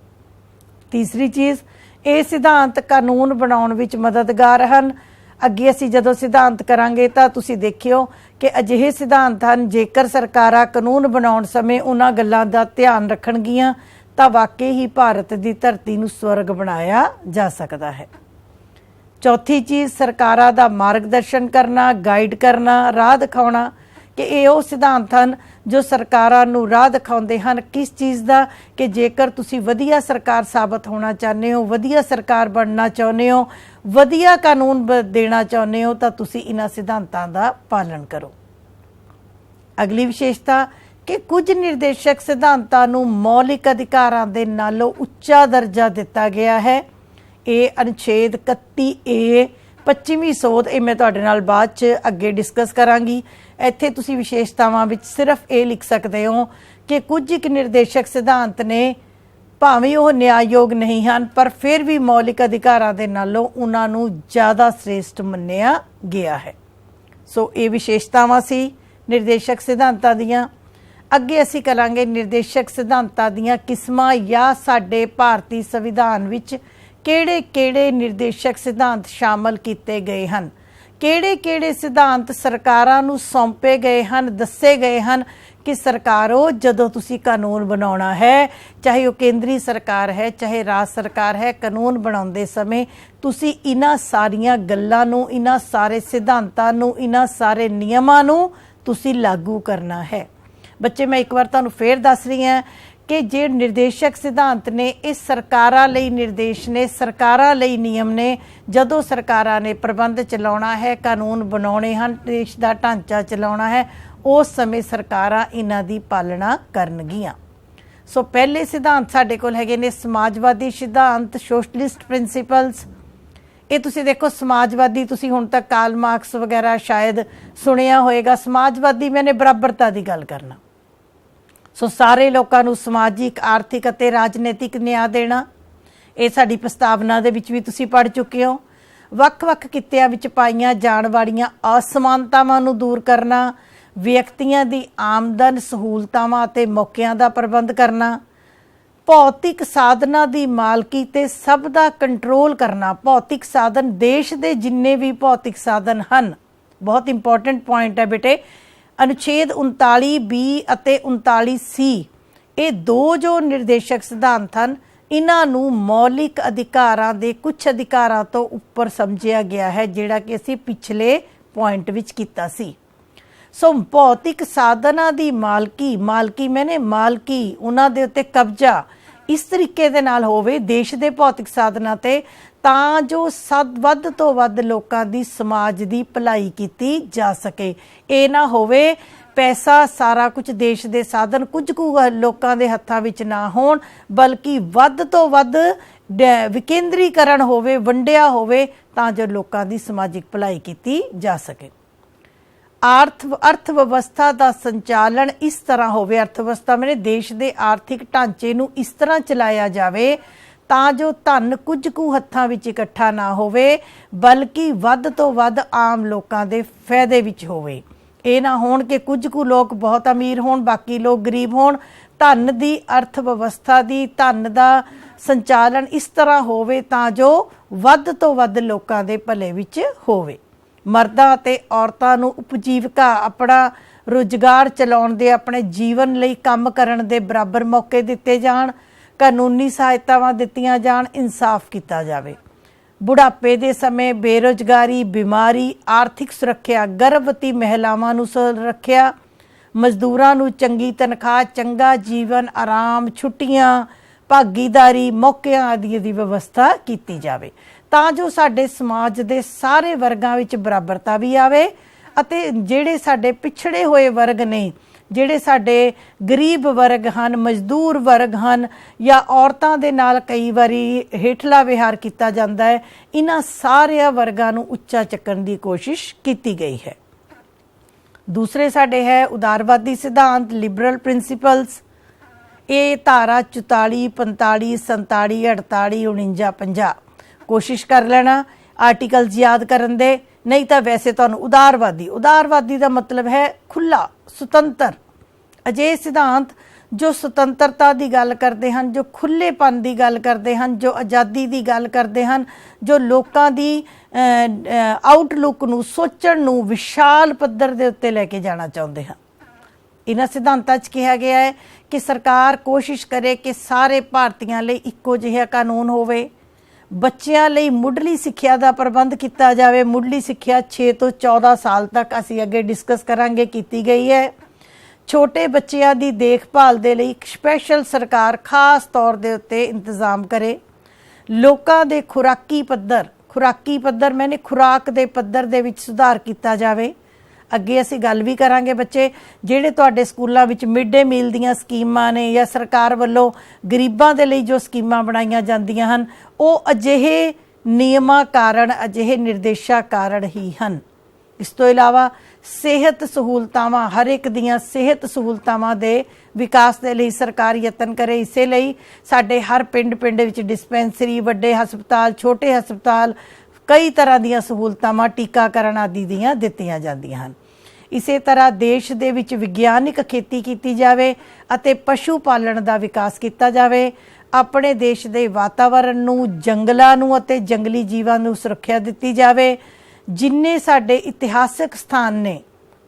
ਤੀਸਰੀ ਚੀਜ਼, ਇਹ ਸਿਧਾਂਤ ਕਾਨੂੰਨ ਬਣਾਉਣ ਵਿੱਚ ਮਦਦਗਾਰ ਹਨ। ਅੱਗੇ ਅਸੀਂ ਜਦੋਂ ਸਿਧਾਂਤ ਕਰਾਂਗੇ ਤਾਂ ਤੁਸੀਂ ਦੇਖਿਓ ਕਿ ਅਜਿਹੇ ਸਿਧਾਂਤ ਹਨ ਜੇਕਰ ਸਰਕਾਰਾਂ ਕਾਨੂੰਨ ਬਣਾਉਣ ਸਮੇਂ ਉਹਨਾਂ ਗੱਲਾਂ ਦਾ ਧਿਆਨ ਰੱਖਣਗੀਆਂ ਤਾਂ ਵਾਕਈ ਹੀ ਭਾਰਤ ਦੀ ਧਰਤੀ ਨੂੰ ਸਵਰਗ ਬਣਾਇਆ ਜਾ ਸਕਦਾ ਹੈ। ਚੌਥੀ ਚੀਜ਼, ਸਰਕਾਰਾਂ ਦਾ ਮਾਰਗਦਰਸ਼ਨ ਕਰਨਾ, ਗਾਈਡ ਕਰਨਾ, ਰਾਹ ਦਿਖਾਉਣਾ कि ये वो सिद्धांत हैं जो सरकारां नूं राह दिखाउंदे हन किस चीज़ का, कि जेकर तुसी वधिया सरकार साबित होना चाहते हो, वधिया सरकार बनना चाहते हो, वधिया कानून देना चाहते हो, तो तुसी इन्हां सिद्धांतां दा पालन करो। अगली विशेषता कि कुछ निर्देशक सिद्धांतां नूं मौलिक अधिकारां दे नालों उच्चा दर्जा दिता गया है। ये अनुच्छेद 31A 25वीं सोध, ये मैं तुहाडे नाल बाद च अगे डिस्कस करांगी। इत्थे तुसी विशेषतावां विच सिर्फ ये लिख सकते हो कि कुछ एक निर्देशक सिद्धांत ने भावें वो न्याययोग नहीं हैं पर फिर भी मौलिक अधिकारां दे नालों उन्हां नूं ज़्यादा श्रेष्ठ मन्निया गया है। सो ये विशेषतावां सी निर्देशक सिद्धांतां दियां। अगे असीं करांगे निर्देशक सिद्धांतां दियां किस्मां या साडे भारती संविधान विच किहड़े-किहड़े निर्देशक सिद्धांत शामिल किए गए हैं, किहड़े-किहड़े सिद्धांत सरकारां नूं सौंपे गए हैं, दस्से गए हैं कि सरकारों जदों तुसीं कानून बनाउणा है, चाहे वो केंद्री सरकार है चाहे राज सरकार है, कानून बनाउंदे समय तुसीं इन्हां सारियां गल्लां नूं, इन्हां सारे सिद्धांतां नूं, इन्हां सारे नियमां नूं तुसीं लागू करना है। बच्चे मैं एक बार तुहानूं फिर दस रही हां कि जे निर्देशक सिद्धांत ने इस सरकारां लई निर्देश ने, सरकारां लई नियम ने, जदों सरकारां ने प्रबंध चलाउणा है, कानून बनाउणे हन, देश दा ढांचा चलाउणा है, उस समय सरकारां इन्हां दी पालना करनगियां। सो पहले सिद्धांत साडे कोल हैगे ने समाजवादी सिद्धांत, सोशलिस्ट प्रिंसीपल्स। ये तुसीं देखो समाजवादी, तुसीं हुण तक कार्ल मार्क्स वगैरह शायद सुनिया होएगा। समाजवादी मैंने बराबरता की गल करना, सो सारे लोगों को समाजिक, आर्थिक और राजनीतिक न्याय देना। ये साडी प्रस्तावना दे विच भी तुसीं पढ़ चुके हो। वख-वख कित्तियां विच पाईयां जाण वालीआं असमानतावां नूं दूर करना, व्यक्तियां दी आमदन, सहूलतावां ते मौकिਆਂ दा प्रबंध करना, भौतिक साधनां दी मालकी ते सब दा कंट्रोल करना। भौतिक साधन, देश दे जिन्ने भी भौतिक साधन हन, बहुत इंपॉर्टेंट पॉइंट है बेटे, अनुच्छेद 39B ਅਤੇ 39C ये दो जो निर्देशक सिद्धांत हैं, इन्हां नूं मौलिक अधिकारां दे कुछ अधिकारां तो उपर समझिया गया है, जिहड़ा कि असीं पिछले पॉइंट विच कीता सी। सो भौतिक साधनां दी मालकी मैंने मालकी, उन्हां दे उत्ते कब्जा इस तरीके दे नाल होवे देश दे भौतिक साधनां ते, ਤਾਂ जो ਵੱਧ ਤੋਂ ਵੱਧ ਲੋਕਾਂ ਦੀ समाज ਦੀ ਭਲਾਈ ਕੀਤੀ ਜਾ ਸਕੇ। ਇਹ ਨਾ ਹੋਵੇ पैसा सारा कुछ देश के साधन कुछ कुछ लोगों के हत्थों विच ना होण, बल्कि वध तो वध विकेंद्रीकरण होवे, वंडिया होवे, तां जो लोगों की समाजिक भलाई की जा सके। अर्थ व्यवस्था का संचालन इस तरह होवे, अर्थ व्यवस्था मेरे देश के आर्थिक ढांचे नूं इस तरह चलाया जाए तां जो धन कुछ कु हत्थां विच इकट्ठा ना होवे, बल्कि वध तो वध आम लोगों के फायदे विच होवे। ये ना होण कि कुछ कु लोग बहुत अमीर होण, बाकी लोग गरीब होण। धन की अर्थ व्यवस्था की, धन का संचालन इस तरह होवे तां जो वध तो वध लोगों के भले विच होवे। मर्दां ते औरतां नूं उपजीविका, अपना रोजगार चलाउण दे, अपने जीवन लई काम करन दे बराबर मौके दिते जाण, कानूनी सहायतावां दित्तियां जाण, इंसाफ किया जावे। बुढ़ापे के समय बेरोजगारी, बीमारी, आर्थिक सुरक्षा, गर्भवती महिलावां नूं सुरक्षा, मजदूरां नूं चंगी तनख्वाह, चंगा जीवन, आराम, छुट्टियां, भागीदारी, मौकिਆਂ आदि की व्यवस्था की जाए तां जो साडे समाज के सारे वर्गां विच बराबरता भी आवे अते जिहड़े साडे पिछड़े होए वर्ग ने, जिहड़े साडे गरीब वर्ग हैं, मजदूर वर्ग हैं या औरतां दे नाल कई वारी हेठला विहार किया जाता है, इन्हां सारे वर्गां नूं उच्चा चुकण दी कोशिश की गई है। दूसरे साडे है उदारवादी सिद्धांत, लिबरल प्रिंसीपल्स। ये धारा 44, 45, 47, 48, 49, 50 कोशिश कर लेना आर्टिकल्स याद करन दे, नहीं तो वैसे तो उदारवादी का मतलब है खुला, सुतंत्र। अजे सिद्धांत जो सुतंत्रता की गल करते हैं, जो खुलेपन की गल करते हैं, जो आज़ादी की गल करते हैं, जो लोगों की आउटलुक नूं, सोचण नूं विशाल पद्धर के उत्ते लैके जाना चाहते हैं। इन्हां सिद्धांतां च कहा गया है कि सरकार कोशिश करे कि सारे भारतीयों लई इक्को जिहा कानून होवे, ਬੱਚਿਆਂ ਲਈ ਮੁੱਢਲੀ ਸਿੱਖਿਆ ਦਾ ਪ੍ਰਬੰਧ ਕੀਤਾ ਜਾਵੇ। ਮੁੱਢਲੀ ਸਿੱਖਿਆ 6 ਤੋਂ 14 ਸਾਲ ਤੱਕ ਅਸੀਂ ਅੱਗੇ ਡਿਸਕਸ ਕਰਾਂਗੇ ਕੀਤੀ ਗਈ ਹੈ। ਛੋਟੇ ਬੱਚਿਆਂ ਦੀ ਦੇਖਭਾਲ ਦੇ ਲਈ ਇੱਕ ਸਪੈਸ਼ਲ ਸਰਕਾਰ ਖਾਸ ਤੌਰ ਦੇ ਉੱਤੇ ਇੰਤਜ਼ਾਮ ਕਰੇ। ਲੋਕਾਂ ਦੇ ਖੁਰਾਕੀ ਪੱਧਰ ਮੈਨੇ ਖੁਰਾਕ ਦੇ ਪੱਧਰ ਦੇ ਵਿੱਚ ਸੁਧਾਰ ਕੀਤਾ ਜਾਵੇ। ਅੱਗੇ ਅਸੀਂ ਗੱਲ ਵੀ ਕਰਾਂਗੇ ਬੱਚੇ ਜਿਹੜੇ ਤੁਹਾਡੇ ਸਕੂਲਾਂ ਵਿੱਚ ਮਿਡ ਡੇ ਮੀਲ ਦੀਆਂ ਸਕੀਮਾਂ ਨੇ ਜਾਂ ਸਰਕਾਰ ਵੱਲੋਂ ਗਰੀਬਾਂ ਦੇ ਲਈ ਜੋ ਸਕੀਮਾਂ ਬਣਾਈਆਂ ਜਾਂਦੀਆਂ ਹਨ ਉਹ ਅਜਿਹੇ ਨਿਯਮਾਂ ਕਾਰਨ ਅਜਿਹੇ ਨਿਰਦੇਸ਼ਾਂ ਕਾਰਨ ਹੀ ਹਨ। ਇਸ ਤੋਂ ਇਲਾਵਾ ਸਿਹਤ ਸਹੂਲਤਾਵਾਂ ਹਰ ਇੱਕ ਦੀਆਂ ਸਿਹਤ ਸਹੂਲਤਾਵਾਂ ਦੇ ਵਿਕਾਸ ਦੇ ਲਈ ਸਰਕਾਰ ਯਤਨ ਕਰੇ। ਇਸੇ ਲਈ ਸਾਡੇ ਹਰ ਪਿੰਡ ਵਿੱਚ ਡਿਸਪੈਂਸਰੀ, ਵੱਡੇ ਹਸਪਤਾਲ, ਛੋਟੇ ਹਸਪਤਾਲ, ਕਈ ਤਰ੍ਹਾਂ ਦੀਆਂ ਸਹੂਲਤਾਵਾਂ ਟੀਕਾਕਰਨ ਆਦਿ ਦੀਆਂ ਦਿੱਤੀਆਂ ਜਾਂਦੀਆਂ ਹਨ। ਇਸੇ ਤਰ੍ਹਾਂ ਦੇਸ਼ ਦੇ ਵਿੱਚ ਵਿਗਿਆਨਿਕ ਖੇਤੀ ਕੀਤੀ ਜਾਵੇ ਅਤੇ ਪਸ਼ੂ ਪਾਲਣ ਦਾ ਵਿਕਾਸ ਕੀਤਾ ਜਾਵੇ। ਆਪਣੇ ਦੇਸ਼ ਦੇ ਵਾਤਾਵਰਣ ਨੂੰ, ਜੰਗਲਾਂ ਨੂੰ ਅਤੇ ਜੰਗਲੀ ਜੀਵਾਂ ਨੂੰ ਸੁਰੱਖਿਆ ਦਿੱਤੀ ਜਾਵੇ। ਜਿੰਨੇ ਸਾਡੇ ਇਤਿਹਾਸਕ ਸਥਾਨ ਨੇ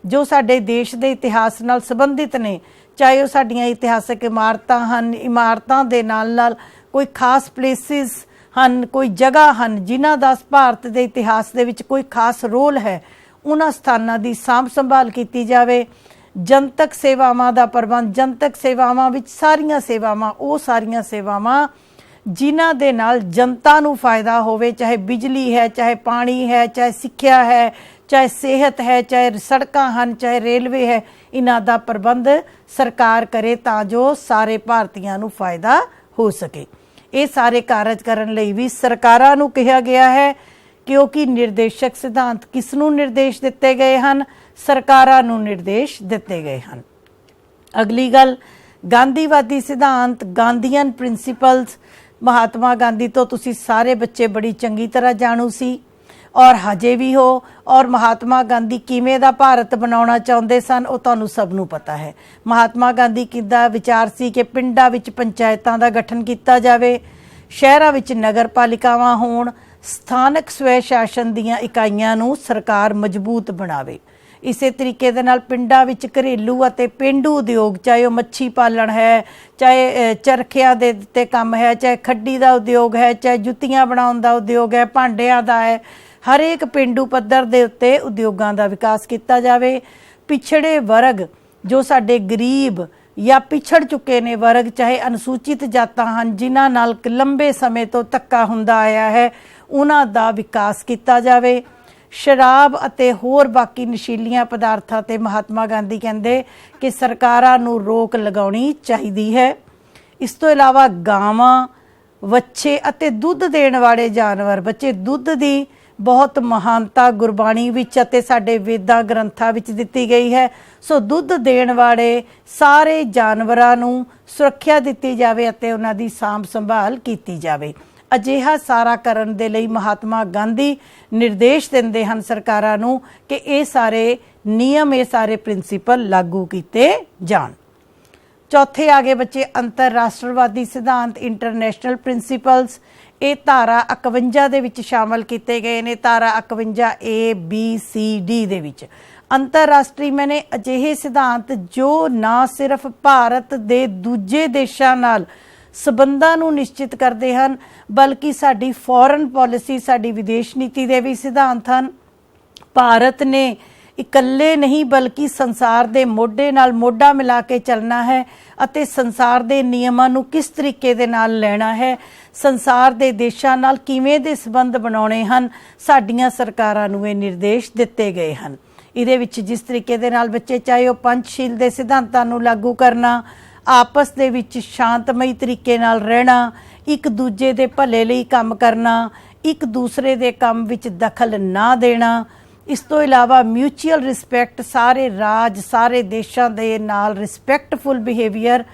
ਜੋ ਸਾਡੇ ਦੇਸ਼ ਦੇ ਇਤਿਹਾਸ ਨਾਲ ਸੰਬੰਧਿਤ ਨੇ, ਚਾਹੇ ਉਹ ਸਾਡੀਆਂ ਇਤਿਹਾਸਕ ਇਮਾਰਤਾਂ ਹਨ, ਇਮਾਰਤਾਂ ਦੇ ਨਾਲ ਕੋਈ ਖਾਸ ਪਲੇਸਿਸ ਹਨ, ਕੋਈ ਜਗ੍ਹਾ ਹਨ ਜਿਨ੍ਹਾਂ ਦਾ ਭਾਰਤ ਦੇ ਇਤਿਹਾਸ ਦੇ ਵਿੱਚ ਕੋਈ ਖਾਸ ਰੋਲ ਹੈ, ਉਹਨਾਂ ਸਥਾਨਾਂ ਦੀ ਸਾਂਭ ਸੰਭਾਲ ਕੀਤੀ ਜਾਵੇ। ਜਨਤਕ ਸੇਵਾਵਾਂ ਦਾ ਪ੍ਰਬੰਧ, ਜਨਤਕ ਸੇਵਾਵਾਂ ਵਿੱਚ ਸਾਰੀਆਂ ਸੇਵਾਵਾਂ ਜਿਨ੍ਹਾਂ ਦੇ ਨਾਲ ਜਨਤਾ ਨੂੰ ਫਾਇਦਾ ਹੋਵੇ, ਚਾਹੇ ਬਿਜਲੀ ਹੈ, ਚਾਹੇ ਪਾਣੀ ਹੈ, ਚਾਹੇ ਸਿੱਖਿਆ ਹੈ, ਚਾਹੇ ਸਿਹਤ ਹੈ, ਚਾਹੇ ਸੜਕਾਂ ਹਨ, ਚਾਹੇ ਰੇਲਵੇ ਹੈ, ਇਹਨਾਂ ਦਾ ਪ੍ਰਬੰਧ ਸਰਕਾਰ ਕਰੇ ਤਾਂ ਜੋ ਸਾਰੇ ਭਾਰਤੀਆਂ ਨੂੰ ਫਾਇਦਾ ਹੋ ਸਕੇ। ਇਹ ਸਾਰੇ ਕਾਰਜ ਕਰਨ ਲਈ ਵੀ ਸਰਕਾਰਾਂ ਨੂੰ ਕਿਹਾ ਗਿਆ ਹੈ ਕਿਉਂਕਿ ਨਿਰਦੇਸ਼ਕ ਸਿਧਾਂਤ ਕਿਸ ਨੂੰ ਨਿਰਦੇਸ਼ ਦਿੱਤੇ ਗਏ ਹਨ? ਸਰਕਾਰਾਂ ਨੂੰ ਨਿਰਦੇਸ਼ ਦਿੱਤੇ ਗਏ ਹਨ। ਅਗਲੀ ਗੱਲ, ਗਾਂਧੀਵਾਦੀ ਸਿਧਾਂਤ, ਗਾਂਧੀਅਨ ਪ੍ਰਿੰਸੀਪਲਸ। ਮਹਾਤਮਾ ਗਾਂਧੀ ਤੋਂ ਤੁਸੀਂ ਸਾਰੇ ਬੱਚੇ ਬੜੀ ਚੰਗੀ ਤਰ੍ਹਾਂ ਜਾਣੂ ਸੀ ਔਰ ਹਜੇ ਵੀ ਹੋ। ਔਰ ਮਹਾਤਮਾ ਗਾਂਧੀ ਕਿਵੇਂ ਦਾ ਭਾਰਤ ਬਣਾਉਣਾ ਚਾਹੁੰਦੇ ਸਨ ਉਹ ਤੁਹਾਨੂੰ ਸਭ ਨੂੰ ਪਤਾ ਹੈ। ਮਹਾਤਮਾ ਗਾਂਧੀ ਕਿੱਦਾਂ ਵਿਚਾਰ ਸੀ ਕਿ ਪਿੰਡਾਂ ਵਿੱਚ ਪੰਚਾਇਤਾਂ ਦਾ ਗਠਨ ਕੀਤਾ ਜਾਵੇ, ਸ਼ਹਿਰਾਂ ਵਿੱਚ ਨਗਰ ਪਾਲਿਕਾਵਾਂ ਹੋਣ, ਸਥਾਨਕ ਸਵੈ ਸ਼ਾਸਨ ਦੀਆਂ ਇਕਾਈਆਂ ਨੂੰ ਸਰਕਾਰ ਮਜ਼ਬੂਤ ਬਣਾਵੇ। ਇਸੇ ਤਰੀਕੇ ਦੇ ਨਾਲ ਪਿੰਡਾਂ ਵਿੱਚ ਘਰੇਲੂ ਅਤੇ ਪੇਂਡੂ ਉਦਯੋਗ, ਚਾਹੇ ਉਹ ਮੱਛੀ ਪਾਲਣ ਹੈ, ਚਾਹੇ ਚਰਖਿਆਂ ਦੇ ਉੱਤੇ ਕੰਮ ਹੈ, ਚਾਹੇ ਖੱਡੀ ਦਾ ਉਦਯੋਗ ਹੈ, ਚਾਹੇ ਜੁੱਤੀਆਂ ਬਣਾਉਣ ਦਾ ਉਦਯੋਗ ਹੈ, ਭਾਂਡਿਆਂ ਦਾ ਹੈ, ਹਰੇਕ ਪੇਂਡੂ ਪੱਧਰ ਦੇ ਉੱਤੇ ਉਦਯੋਗਾਂ ਦਾ ਵਿਕਾਸ ਕੀਤਾ ਜਾਵੇ। ਪਿਛੜੇ ਵਰਗ ਜੋ ਸਾਡੇ ਗਰੀਬ ਜਾਂ ਪਿਛੜ ਚੁੱਕੇ ਨੇ ਵਰਗ, ਚਾਹੇ ਅਨੁਸੂਚਿਤ ਜਾਤਾਂ ਹਨ ਜਿਨ੍ਹਾਂ ਨਾਲ ਲੰਬੇ ਸਮੇਂ ਤੋਂ ਧੱਕਾ ਹੁੰਦਾ ਆਇਆ ਹੈ, ਉਹਨਾਂ ਦਾ ਵਿਕਾਸ ਕੀਤਾ ਜਾਵੇ। ਸ਼ਰਾਬ ਅਤੇ ਹੋਰ ਬਾਕੀ ਨਸ਼ੀਲੀਆਂ ਪਦਾਰਥਾਂ ਤੇ ਮਹਾਤਮਾ ਗਾਂਧੀ ਕਹਿੰਦੇ ਕਿ ਸਰਕਾਰਾਂ ਨੂੰ ਰੋਕ ਲਗਾਉਣੀ ਚਾਹੀਦੀ ਹੈ। ਇਸ ਤੋਂ ਇਲਾਵਾ ਗਾਵਾਂ, ਵੱਛੇ ਅਤੇ ਦੁੱਧ ਦੇਣ ਵਾਲੇ ਜਾਨਵਰ, ਬੱਚੇ ਦੁੱਧ ਦੀ ਬਹੁਤ ਮਹਾਨਤਾ ਗੁਰਬਾਣੀ ਵਿੱਚ ਅਤੇ ਸਾਡੇ ਵੇਦਾਂ ਗ੍ਰੰਥਾਂ ਵਿੱਚ ਦਿੱਤੀ ਗਈ ਹੈ। ਸੋ ਦੁੱਧ ਦੇਣ ਵਾਲੇ ਸਾਰੇ ਜਾਨਵਰਾਂ ਨੂੰ ਸੁਰੱਖਿਆ ਦਿੱਤੀ ਜਾਵੇ ਅਤੇ ਉਹਨਾਂ ਦੀ ਸਾਂਭ ਸੰਭਾਲ ਕੀਤੀ ਜਾਵੇ। ਅਜਿਹਾ ਸਾਰਾ ਕਰਨ ਦੇ ਲਈ ਮਹਾਤਮਾ ਗਾਂਧੀ ਨਿਰਦੇਸ਼ ਦਿੰਦੇ ਹਨ ਸਰਕਾਰਾਂ ਨੂੰ ਕਿ ਇਹ ਸਾਰੇ ਨਿਯਮ, ਇਹ ਸਾਰੇ ਪ੍ਰਿੰਸੀਪਲ ਲਾਗੂ ਕੀਤੇ ਜਾਣ। ਚੌਥੇ ਆ ਗਏ ਬੱਚੇ ਅੰਤਰਰਾਸ਼ਟਰਵਾਦੀ ਸਿਧਾਂਤ, ਇੰਟਰਨੈਸ਼ਨਲ ਪ੍ਰਿੰਸੀਪਲਸ। ਇਹ ਧਾਰਾ 51 ਦੇ ਵਿੱਚ ਸ਼ਾਮਲ ਕੀਤੇ ਗਏ ਨੇ। ਧਾਰਾ 51 A, B, C, D ਦੇ ਵਿੱਚ ਅੰਤਰਰਾਸ਼ਟਰੀ ਮੈਨੇ ਅਜਿਹੇ ਸਿਧਾਂਤ ਜੋ ਨਾ ਸਿਰਫ ਭਾਰਤ ਦੇ ਦੂਜੇ ਦੇਸ਼ਾਂ ਨਾਲ ਸਬੰਧਾਂ ਨੂੰ ਨਿਸ਼ਚਿਤ ਕਰਦੇ ਹਨ ਬਲਕਿ ਸਾਡੀ ਫੋਰਨ ਪਾਲਿਸੀ, ਸਾਡੀ ਵਿਦੇਸ਼ ਨੀਤੀ ਦੇ ਵੀ ਸਿਧਾਂਤ ਹਨ। ਭਾਰਤ ਨੇ ਇਕੱਲੇ ਨਹੀਂ ਬਲਕਿ ਸੰਸਾਰ ਦੇ ਮੋਢੇ ਨਾਲ ਮੋਢਾ ਮਿਲਾ ਕੇ ਚੱਲਣਾ ਹੈ ਅਤੇ ਸੰਸਾਰ ਦੇ ਨਿਯਮਾਂ ਨੂੰ ਕਿਸ ਤਰੀਕੇ ਦੇ ਨਾਲ ਲੈਣਾ ਹੈ, ਸੰਸਾਰ ਦੇ ਦੇਸ਼ਾਂ ਨਾਲ ਕਿਵੇਂ ਦੇ ਸੰਬੰਧ ਬਣਾਉਣੇ ਹਨ, ਸਾਡੀਆਂ ਸਰਕਾਰਾਂ ਨੂੰ ਇਹ ਨਿਰਦੇਸ਼ ਦਿੱਤੇ ਗਏ ਹਨ। ਇਹਦੇ ਵਿੱਚ ਜਿਸ ਤਰੀਕੇ ਦੇ ਨਾਲ ਬੱਚੇ ਚਾਹੇ ਉਹ ਪੰਚਸ਼ੀਲ ਦੇ ਸਿਧਾਂਤਾਂ ਨੂੰ ਲਾਗੂ ਕਰਨਾ, ਆਪਸ ਦੇ ਵਿੱਚ ਸ਼ਾਂਤਮਈ ਤਰੀਕੇ ਨਾਲ ਰਹਿਣਾ, ਇੱਕ ਦੂਜੇ ਦੇ ਭਲੇ ਲਈ ਕੰਮ ਕਰਨਾ, ਇੱਕ ਦੂਸਰੇ ਦੇ ਕੰਮ ਵਿੱਚ ਦਖਲ ਨਾ ਦੇਣਾ। ਇਸ ਤੋਂ ਇਲਾਵਾ ਮਿਊਚੁਅਲ ਰਿਸਪੈਕਟ, ਸਾਰੇ ਰਾਜ, ਸਾਰੇ ਦੇਸ਼ਾਂ ਦੇ ਨਾਲ ਰਿਸਪੈਕਟਫੁਲ ਬਿਹੇਵੀਅਰ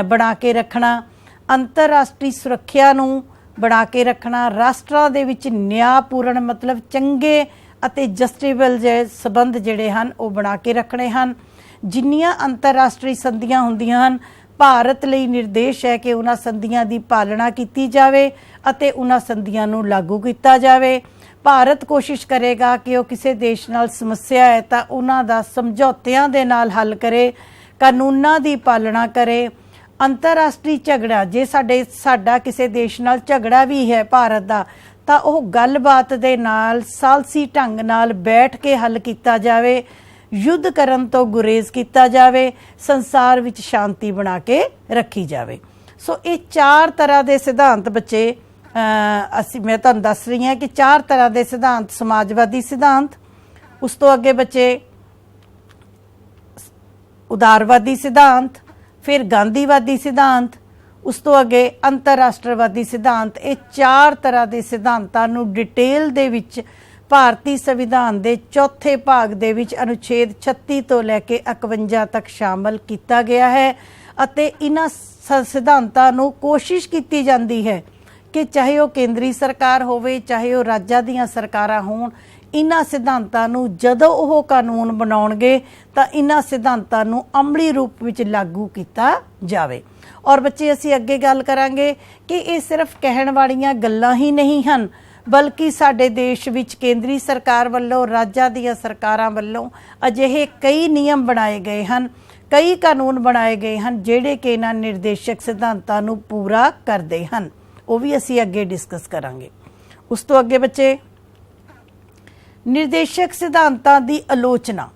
ਬਣਾ ਕੇ ਰੱਖਣਾ, ਅੰਤਰਰਾਸ਼ਟਰੀ ਸੁਰੱਖਿਆ ਨੂੰ ਬਣਾ ਕੇ ਰੱਖਣਾ, ਰਾਸ਼ਟਰਾਂ ਦੇ ਵਿੱਚ ਨਿਆਂਪੂਰਨ ਮਤਲਬ ਚੰਗੇ ਅਤੇ ਜਸਟਿਸੇਬਲ ਜਿਹੇ ਸੰਬੰਧ ਜਿਹੜੇ ਹਨ ਉਹ ਬਣਾ ਕੇ ਰੱਖਣੇ ਹਨ। ਜਿੰਨੀਆਂ ਅੰਤਰਰਾਸ਼ਟਰੀ ਸੰਧੀਆਂ ਹੁੰਦੀਆਂ ਹਨ, ਭਾਰਤ ਲਈ ਨਿਰਦੇਸ਼ ਹੈ ਕਿ ਉਹਨਾਂ ਸੰਧੀਆਂ ਦੀ ਪਾਲਣਾ ਕੀਤੀ ਜਾਵੇ ਅਤੇ ਉਹਨਾਂ ਸੰਧੀਆਂ ਨੂੰ ਲਾਗੂ ਕੀਤਾ ਜਾਵੇ। ਭਾਰਤ ਕੋਸ਼ਿਸ਼ ਕਰੇਗਾ ਕਿ ਉਹ ਕਿਸੇ ਦੇਸ਼ ਨਾਲ ਸਮੱਸਿਆ ਹੈ ਤਾਂ ਉਹਨਾਂ ਦਾ ਸਮਝੌਤਿਆਂ ਦੇ ਨਾਲ ਹੱਲ ਕਰੇ, ਕਾਨੂੰਨਾਂ ਦੀ ਪਾਲਣਾ ਕਰੇ, ਅੰਤਰਰਾਸ਼ਟਰੀ ਝਗੜਾ ਜੇ ਸਾਡਾ ਕਿਸੇ ਦੇਸ਼ ਨਾਲ ਝਗੜਾ ਵੀ ਹੈ ਭਾਰਤ ਦਾ, ਤਾਂ ਉਹ ਗੱਲਬਾਤ ਦੇ ਨਾਲ ਸਾਲਸੀ ਢੰਗ ਨਾਲ ਬੈਠ ਕੇ ਹੱਲ ਕੀਤਾ ਜਾਵੇ, युद्ध करन तो गुरेज किया जाए, संसार विच शांति बना के रखी जाए। सो ये 4 तरह के सिद्धांत बच्चे मैं तुहानूं दस रही हाँ कि 4 तरह के सिद्धांत, समाजवादी सिद्धांत, उस तो अगे बच्चे उदारवादी सिद्धांत, फिर गांधीवादी सिद्धांत, उस तो अगे अंतरराष्ट्रवादी सिद्धांत। ये 4 तरह के सिद्धांतां नूं डिटेल दे विच भारतीय संविधान के चौथे भाग दे विच अनुच्छेद 36 तो लैके 51 तक शामिल किया गया है। अते इन्हां सिद्धांतां नूं कोशिश की जाती है कि चाहे वो केंद्रीय सरकार होवे चाहे वो राज्यां दीयां सरकारां होण, इन्हां सिद्धांतां नूं जदों ओह कानून बनाउणगे तां इन्हां सिद्धांतां नूं अमली रूप विच लागू किया जावे। और बच्चे असीं अगे गल करांगे कि ये सिर्फ कहण वालीआं गल्लां ही नहीं हन, बल्कि साडे देश विच केंद्रीय सरकार वल्लों राज्यां दीयां सरकारां वल्लों अजिहे कई नियम बनाए गए हैं, कई कानून बनाए गए हैं जिहड़े कि इन्हां निर्देशक सिद्धांतां नूं पूरा करदे हैं। वो भी असीं अगे डिस्कस करांगे। उस तो अगे बच्चे निर्देशक सिद्धांतां दी आलोचना।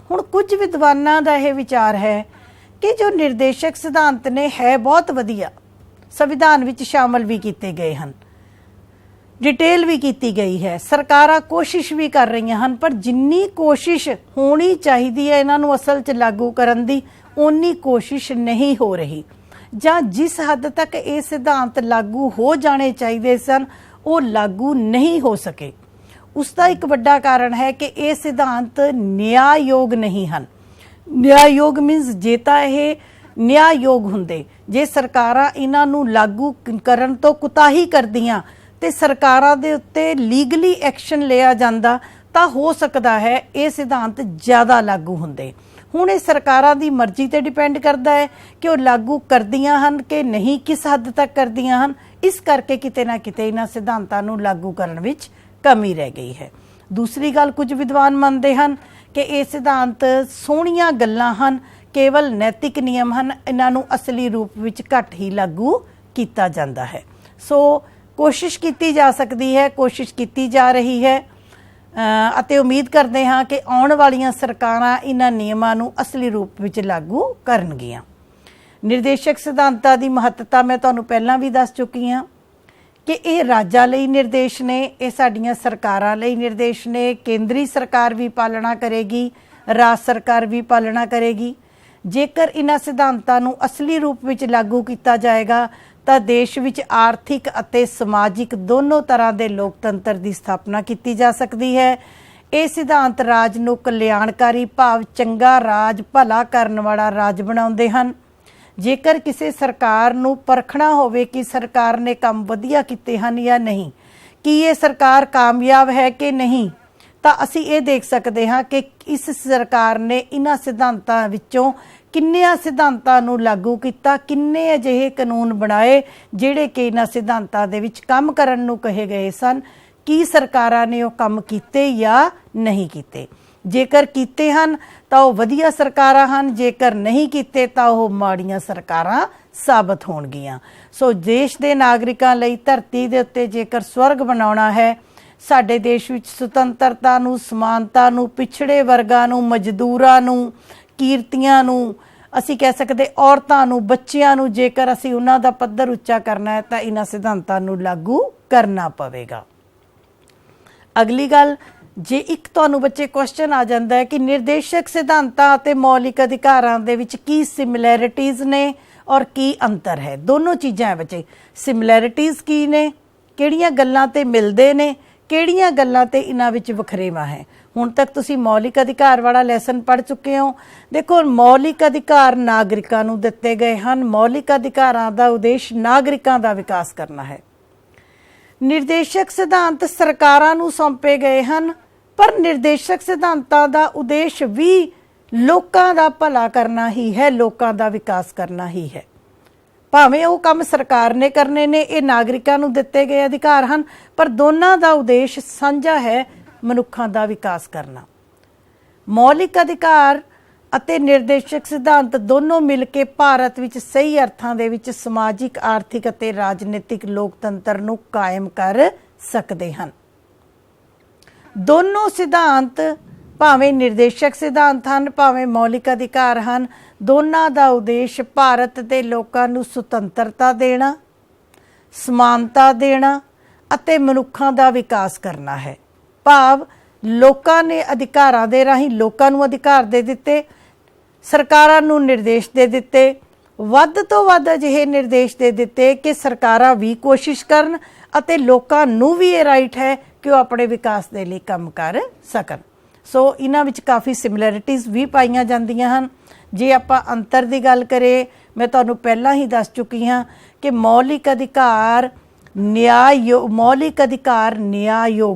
हुण कुछ विद्वानां दा यह विचार है कि जो निर्देशक सिद्धांत ने है बहुत वधिया, संविधान विच शामिल भी किए गए हैं, डिटेल भी की गई है, सरकारां कोशिश भी कर रही हैं, पर जिन्नी कोशिश होनी चाहिए है इन्हां नूं असल च लागू करन दी उन्नी कोशिश नहीं हो रही, जां जिस हद तक ये सिद्धांत लागू हो जाने चाहिए सन वो लागू नहीं हो सके। उसका एक बड़ा कारण है कि ये सिद्धांत न्याययोग नहीं हैं। न्याययोग मीनस जे तां ये न्याययोग हुंदे, जे सरकारां इन्हां नूं लागू करन तो कुताही करदियां ते सरकारां दे उत्ते लीगली एक्शन लिया जांदा तां हो सकदा है ये सिद्धांत ज़्यादा लागू हुंदे। हुण ये सरकारां दी मर्जी ते डिपेंड करदा है कि वो लागू करदियां हन कि नहीं, किस हद तक करदियां हन। इस करके किते ना किते इन्हां सिद्धांतां नूं लागू करन विच कमी रह गई है। दूसरी गल कुछ विद्वान मनदे हन कि ये सिद्धांत सोहणीआं गल्लां हन, केवल नैतिक नियम हन, इन्हां नूं असली रूप विच घट ही लागू किया जांदा है। सो कोशिश की जा सकती है, कोशिश की जा रही है अते उम्मीद करते हाँ कि आने वालियां सरकारां इन्हां नियमां नूं असली रूप विच लागू करनगियां। निर्देशक सिद्धांतां दी महत्ता मैं तुहानूं पहलां भी दस चुकी हाँ कि ये राज्यां लई निर्देश ने, ये साडीआं सरकारां लई निर्देश ने। केंद्रीय सरकार भी पालना करेगी, राज्य सरकार भी पालना करेगी। जेकर इन्हां सिद्धांतां नूं असली रूप विच लागू किया जाएगा तो देश विच आर्थिक अते समाजिक दोनों तरह के लोकतंत्र की स्थापना की जा सकती है। ये सिद्धांत राज नूं कल्याणकारी भाव चंगा राज, भला करन वाला राज बनाउंदे हन। जेकर किसी सरकार नूं परखना होवे कि सरकार ने काम वधिया कीते हन या नहीं, कि ये सरकार कामयाब है कि नहीं, तो असीं ये देख सकते हाँ कि इस सरकार ने इन्हां सिद्धांतां विच्चों किन्नियां सिद्धांतां नूं लागू किया, किन्ने अजिहे कानून बनाए जिहड़े कि इन्हां सिद्धांतां दे विच काम करन नूं कहे गए सन, कि सरकारां ने वो काम कीते या नहीं कीते। जेकर कीते हन तां वो वधिया सरकारां हन, जेकर नहीं कीते तां वो माड़ियां सरकारां साबित होणगियां। सो देश दे नागरिकां लई धरती दे उत्ते जेकर स्वर्ग बनाउणा है, साडे देश विच सुतंत्रता नूं, समानता नूं, पिछड़े वर्गां नूं, मजदूरां नूं, कीर्तियां नूं, असीं कह सकते औरतां नूं, बच्चियां नूं, जेकर असीं उन्हां दा पੱਧਰ ਉੱਚਾ करना है तो इन्हां सिद्धांतां नूं लागू करना पवेगा। अगली गल, जे एक तुहानूं बच्चे क्वेश्चन आ जाता है कि निर्देशक सिद्धांतां ते मौलिक अधिकारां दे विच की सिमिलैरिटीज़ ने और की अंतर है। दोनों चीज़ां है बच्चे, सिमिलैरिटीज़ की ने, किहड़ियां गल्लां ते मिलदे ने, किहड़ियां गल्लां ते इन्हां विच वखरेवा है। हुण तक तुसीं मौलिक अधिकार वाला लैसन पढ़ चुके हो। देखो, मौलिक अधिकार नागरिकां नूं दित्ते गए हन। मौलिक अधिकारां दा उद्देश नागरिकां दा विकास करना है। निर्देशक सिद्धांत सरकारां नूं सौंपे गए हन, पर निर्देशक सिद्धांतां दा उद्देश भी लोकां दा भला करना ही है, लोकां दा विकास करना ही है। भावें वो काम सरकार ने करने ने, ये नागरिकां नूं दित्ते गए अधिकार हन, पर दोनों का उद्देश साझा है, मनुखां दा विकास करना। मौलिक अधिकार ਅਤੇ ਨਿਰਦੇਸ਼ਕ ਸਿਧਾਂਤ ਦੋਨੋਂ ਮਿਲ ਕੇ ਭਾਰਤ ਵਿੱਚ ਸਹੀ ਅਰਥਾਂ ਦੇ ਵਿੱਚ ਸਮਾਜਿਕ, ਆਰਥਿਕ ਅਤੇ ਰਾਜਨੀਤਿਕ ਲੋਕਤੰਤਰ ਨੂੰ ਕਾਇਮ ਕਰ ਸਕਦੇ ਹਨ। ਦੋਨੋਂ ਸਿਧਾਂਤ ਭਾਵੇਂ ਨਿਰਦੇਸ਼ਕ ਸਿਧਾਂਤ ਹਨ, ਭਾਵੇਂ ਮੌਲਿਕ ਅਧਿਕਾਰ ਹਨ, ਦੋਨਾਂ ਦਾ ਉਦੇਸ਼ ਭਾਰਤ ਦੇ ਲੋਕਾਂ ਨੂੰ ਸੁਤੰਤਰਤਾ ਦੇਣਾ, ਸਮਾਨਤਾ ਦੇਣਾ ਅਤੇ ਮਨੁੱਖਾਂ ਦਾ ਵਿਕਾਸ ਕਰਨਾ ਹੈ। ਭਾਵ ਲੋਕਾਂ ਨੇ ਅਧਿਕਾਰਾਂ ਦੇ ਰਾਹੀਂ ਲੋਕਾਂ ਨੂੰ ਅਧਿਕਾਰ ਦੇ ਦਿੱਤੇ, ਸਰਕਾਰਾਂ ਨੂੰ ਨਿਰਦੇਸ਼ ਦੇ ਦਿੱਤੇ, ਵੱਧ ਤੋਂ ਵੱਧ ਅਜਿਹੇ ਨਿਰਦੇਸ਼ ਦੇ ਦਿੱਤੇ ਕਿ ਸਰਕਾਰਾਂ ਵੀ ਕੋਸ਼ਿਸ਼ ਕਰਨ ਅਤੇ ਲੋਕਾਂ ਨੂੰ ਵੀ ਇਹ ਰਾਈਟ ਹੈ ਕਿ ਉਹ ਆਪਣੇ ਵਿਕਾਸ ਦੇ ਲਈ ਕੰਮ ਕਰ ਸਕਣ। ਸੋ ਇਹਨਾਂ ਵਿੱਚ ਕਾਫੀ ਸਿਮਿਲੈਰਿਟੀਜ਼ ਵੀ ਪਾਈਆਂ ਜਾਂਦੀਆਂ ਹਨ। ਜੇ ਆਪਾਂ ਅੰਤਰ ਦੀ ਗੱਲ ਕਰੀਏ, ਮੈਂ ਤੁਹਾਨੂੰ ਪਹਿਲਾਂ ਹੀ ਦੱਸ ਚੁੱਕੀ ਹਾਂ ਕਿ ਮੌਲਿਕ ਅਧਿਕਾਰ ਨਿਆਂਯੋਗ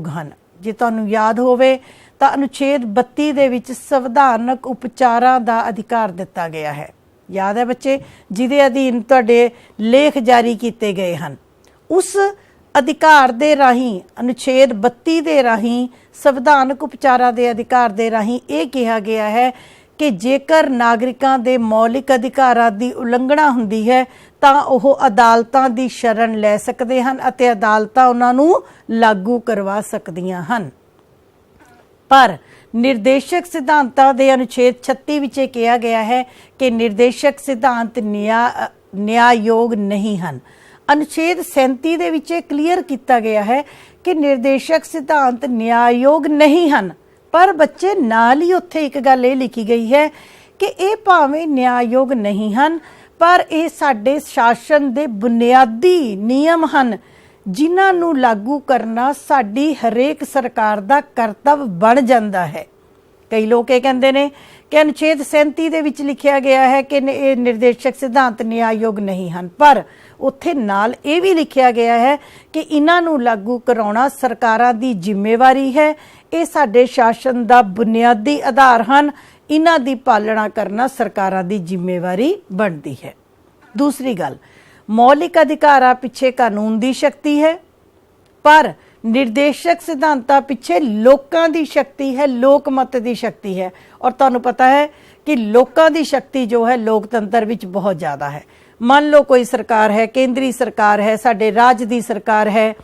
ਹਨ। ਜੇ ਤੁਹਾਨੂੰ ਯਾਦ ਹੋਵੇ ਤਾਂ ਅਨੁਛੇਦ 32 ਦੇ ਵਿੱਚ ਸੰਵਿਧਾਨਕ ਉਪਚਾਰਾਂ ਦਾ ਅਧਿਕਾਰ ਦਿੱਤਾ ਗਿਆ ਹੈ। ਯਾਦ ਹੈ ਬੱਚੇ, ਜਿਹਦੇ ਅਧੀਨ ਤੁਹਾਡੇ ਲੇਖ ਜਾਰੀ ਕੀਤੇ ਗਏ ਹਨ। ਉਸ ਅਧਿਕਾਰ ਦੇ ਰਾਹੀਂ, ਅਨੁਛੇਦ 32 ਦੇ ਰਾਹੀਂ, ਸੰਵਿਧਾਨਕ ਉਪਚਾਰਾਂ ਦੇ ਅਧਿਕਾਰ ਦੇ ਰਾਹੀਂ ਇਹ ਕਿਹਾ ਗਿਆ ਹੈ ਕਿ ਜੇਕਰ ਨਾਗਰਿਕਾਂ ਦੇ ਮੌਲਿਕ ਅਧਿਕਾਰਾਂ ਦੀ ਉਲੰਘਣਾ ਹੁੰਦੀ ਹੈ ਤਾਂ ਉਹ ਅਦਾਲਤਾਂ ਦੀ ਸ਼ਰਨ ਲੈ ਸਕਦੇ ਹਨ ਅਤੇ ਅਦਾਲਤਾਂ ਉਹਨਾਂ ਨੂੰ ਲਾਗੂ ਕਰਵਾ ਸਕਦੀਆਂ ਹਨ। ਪਰ ਨਿਰਦੇਸ਼ਕ ਸਿਧਾਂਤਾਂ ਦੇ ਅਨੁਛੇਦ 36 ਵਿੱਚ ਇਹ ਕਿਹਾ ਗਿਆ ਹੈ ਕਿ ਨਿਰਦੇਸ਼ਕ ਸਿਧਾਂਤ ਨਿਆਂਯੋਗ ਨਹੀਂ ਹਨ। ਅਨੁਛੇਦ 37 ਦੇ ਵਿੱਚ ਇਹ ਕਲੀਅਰ ਕੀਤਾ ਗਿਆ ਹੈ ਕਿ ਨਿਰਦੇਸ਼ਕ ਸਿਧਾਂਤ ਨਿਆਂਯੋਗ ਨਹੀਂ ਹਨ। ਪਰ ਬੱਚੇ ਨਾਲ ਹੀ ਉੱਥੇ ਇੱਕ ਗੱਲ ਇਹ ਲਿਖੀ ਗਈ ਹੈ ਕਿ ਇਹ ਭਾਵੇਂ ਨਿਆਂਯੋਗ ਨਹੀਂ ਹਨ, ਪਰ ਇਹ ਸਾਡੇ ਸ਼ਾਸਨ ਦੇ ਬੁਨਿਆਦੀ ਨਿਯਮ ਹਨ ਜਿਨ੍ਹਾਂ ਨੂੰ ਲਾਗੂ ਕਰਨਾ ਸਾਡੀ ਹਰੇਕ ਸਰਕਾਰ ਦਾ ਕਰਤੱਵ ਬਣ ਜਾਂਦਾ ਹੈ। ਕਈ ਲੋਕ ਇਹ ਕਹਿੰਦੇ ਨੇ ਕਿ ਅਨੁਛੇਦ 37 ਦੇ ਵਿੱਚ ਲਿਖਿਆ ਗਿਆ ਹੈ ਕਿ ਇਹ ਨਿਰਦੇਸ਼ਕ ਸਿਧਾਂਤ ਨਿਆਂਯੋਗ ਨਹੀਂ ਹਨ, ਪਰ ਉੱਥੇ ਨਾਲ ਇਹ ਵੀ ਲਿਖਿਆ ਗਿਆ ਹੈ ਕਿ ਇਹਨਾਂ ਨੂੰ ਲਾਗੂ ਕਰਾਉਣਾ ਸਰਕਾਰਾਂ ਦੀ ਜ਼ਿੰਮੇਵਾਰੀ ਹੈ। ਇਹ ਸਾਡੇ ਸ਼ਾਸਨ ਦਾ ਬੁਨਿਆਦੀ ਆਧਾਰ ਹਨ। ਇਹਨਾਂ ਦੀ ਪਾਲਣਾ ਕਰਨਾ ਸਰਕਾਰਾਂ ਦੀ ਜ਼ਿੰਮੇਵਾਰੀ ਬਣਦੀ ਹੈ। ਦੂਸਰੀ ਗੱਲ, ਮੌਲਿਕ ਅਧਿਕਾਰਾਂ ਪਿੱਛੇ ਕਾਨੂੰਨ ਦੀ ਸ਼ਕਤੀ ਹੈ, ਪਰ ਨਿਰਦੇਸ਼ਕ ਸਿਧਾਂਤਾਂ ਪਿੱਛੇ ਲੋਕਾਂ ਦੀ ਸ਼ਕਤੀ ਹੈ, ਲੋਕਮਤ ਦੀ ਸ਼ਕਤੀ ਹੈ। ਔਰ ਤੁਹਾਨੂੰ ਪਤਾ ਹੈ ਕਿ ਲੋਕਾਂ ਦੀ ਸ਼ਕਤੀ ਜੋ ਹੈ ਲੋਕਤੰਤਰ ਵਿੱਚ ਬਹੁਤ ਜ਼ਿਆਦਾ ਹੈ। ਮੰਨ ਲਓ ਕੋਈ ਸਰਕਾਰ ਹੈ, ਕੇਂਦਰੀ ਸਰਕਾਰ ਹੈ, ਸਾਡੇ ਰਾਜ ਦੀ ਸਰਕਾਰ ਹੈ,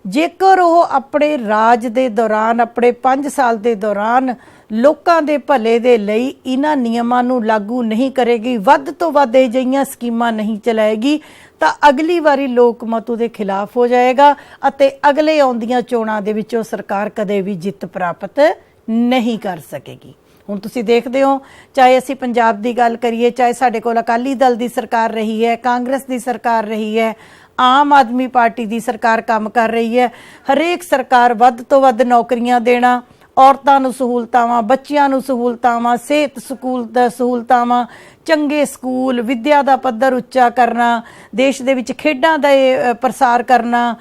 ਜੇਕਰ ਉਹ ਆਪਣੇ ਰਾਜ ਦੇ ਦੌਰਾਨ, ਆਪਣੇ 5 ਸਾਲ ਦੇ ਦੌਰਾਨ ਲੋਕਾਂ ਦੇ ਭਲੇ ਦੇ ਲਈ ਇਹਨਾਂ ਨਿਯਮਾਂ ਨੂੰ ਲਾਗੂ ਨਹੀਂ ਕਰੇਗੀ, ਵੱਧ ਤੋਂ ਵੱਧ ਅਜਿਹੀਆਂ ਸਕੀਮਾਂ ਨਹੀਂ ਚਲਾਏਗੀ, ਤਾਂ ਅਗਲੀ ਵਾਰੀ ਲੋਕਮਤ ਉਹਦੇ ਖਿਲਾਫ ਹੋ ਜਾਏਗਾ ਅਤੇ ਅਗਲੇ ਆਉਂਦੀਆਂ ਚੋਣਾਂ ਦੇ ਵਿੱਚ ਉਹ ਸਰਕਾਰ ਕਦੇ ਵੀ ਜਿੱਤ ਪ੍ਰਾਪਤ ਨਹੀਂ ਕਰ ਸਕੇਗੀ। ਹੁਣ ਤੁਸੀਂ ਦੇਖਦੇ ਹੋ, ਚਾਹੇ ਅਸੀਂ ਪੰਜਾਬ ਦੀ ਗੱਲ ਕਰੀਏ, ਚਾਹੇ ਸਾਡੇ ਕੋਲ ਅਕਾਲੀ ਦਲ ਦੀ ਸਰਕਾਰ ਰਹੀ ਹੈ, ਕਾਂਗਰਸ ਦੀ ਸਰਕਾਰ ਰਹੀ ਹੈ, ਆਮ ਆਦਮੀ ਪਾਰਟੀ ਦੀ ਸਰਕਾਰ ਕੰਮ ਕਰ ਰਹੀ ਹੈ, ਹਰੇਕ ਸਰਕਾਰ ਵੱਧ ਤੋਂ ਵੱਧ ਨੌਕਰੀਆਂ ਦੇਣਾ, ਔਰਤਾਂ ਨੂੰ ਸਹੂਲਤਾਵਾਂ, ਬੱਚਿਆਂ ਨੂੰ ਸਹੂਲਤਾਵਾਂ, ਸਿਹਤ ਸਹੂਲਤਾਵਾਂ, ਚੰਗੇ ਸਕੂਲ, ਵਿੱਦਿਆ ਦਾ ਪੱਧਰ ਉੱਚਾ ਕਰਨਾ, ਦੇਸ਼ ਦੇ ਵਿੱਚ ਖੇਡਾਂ ਦਾ ਪ੍ਰਸਾਰ ਕਰਨਾ,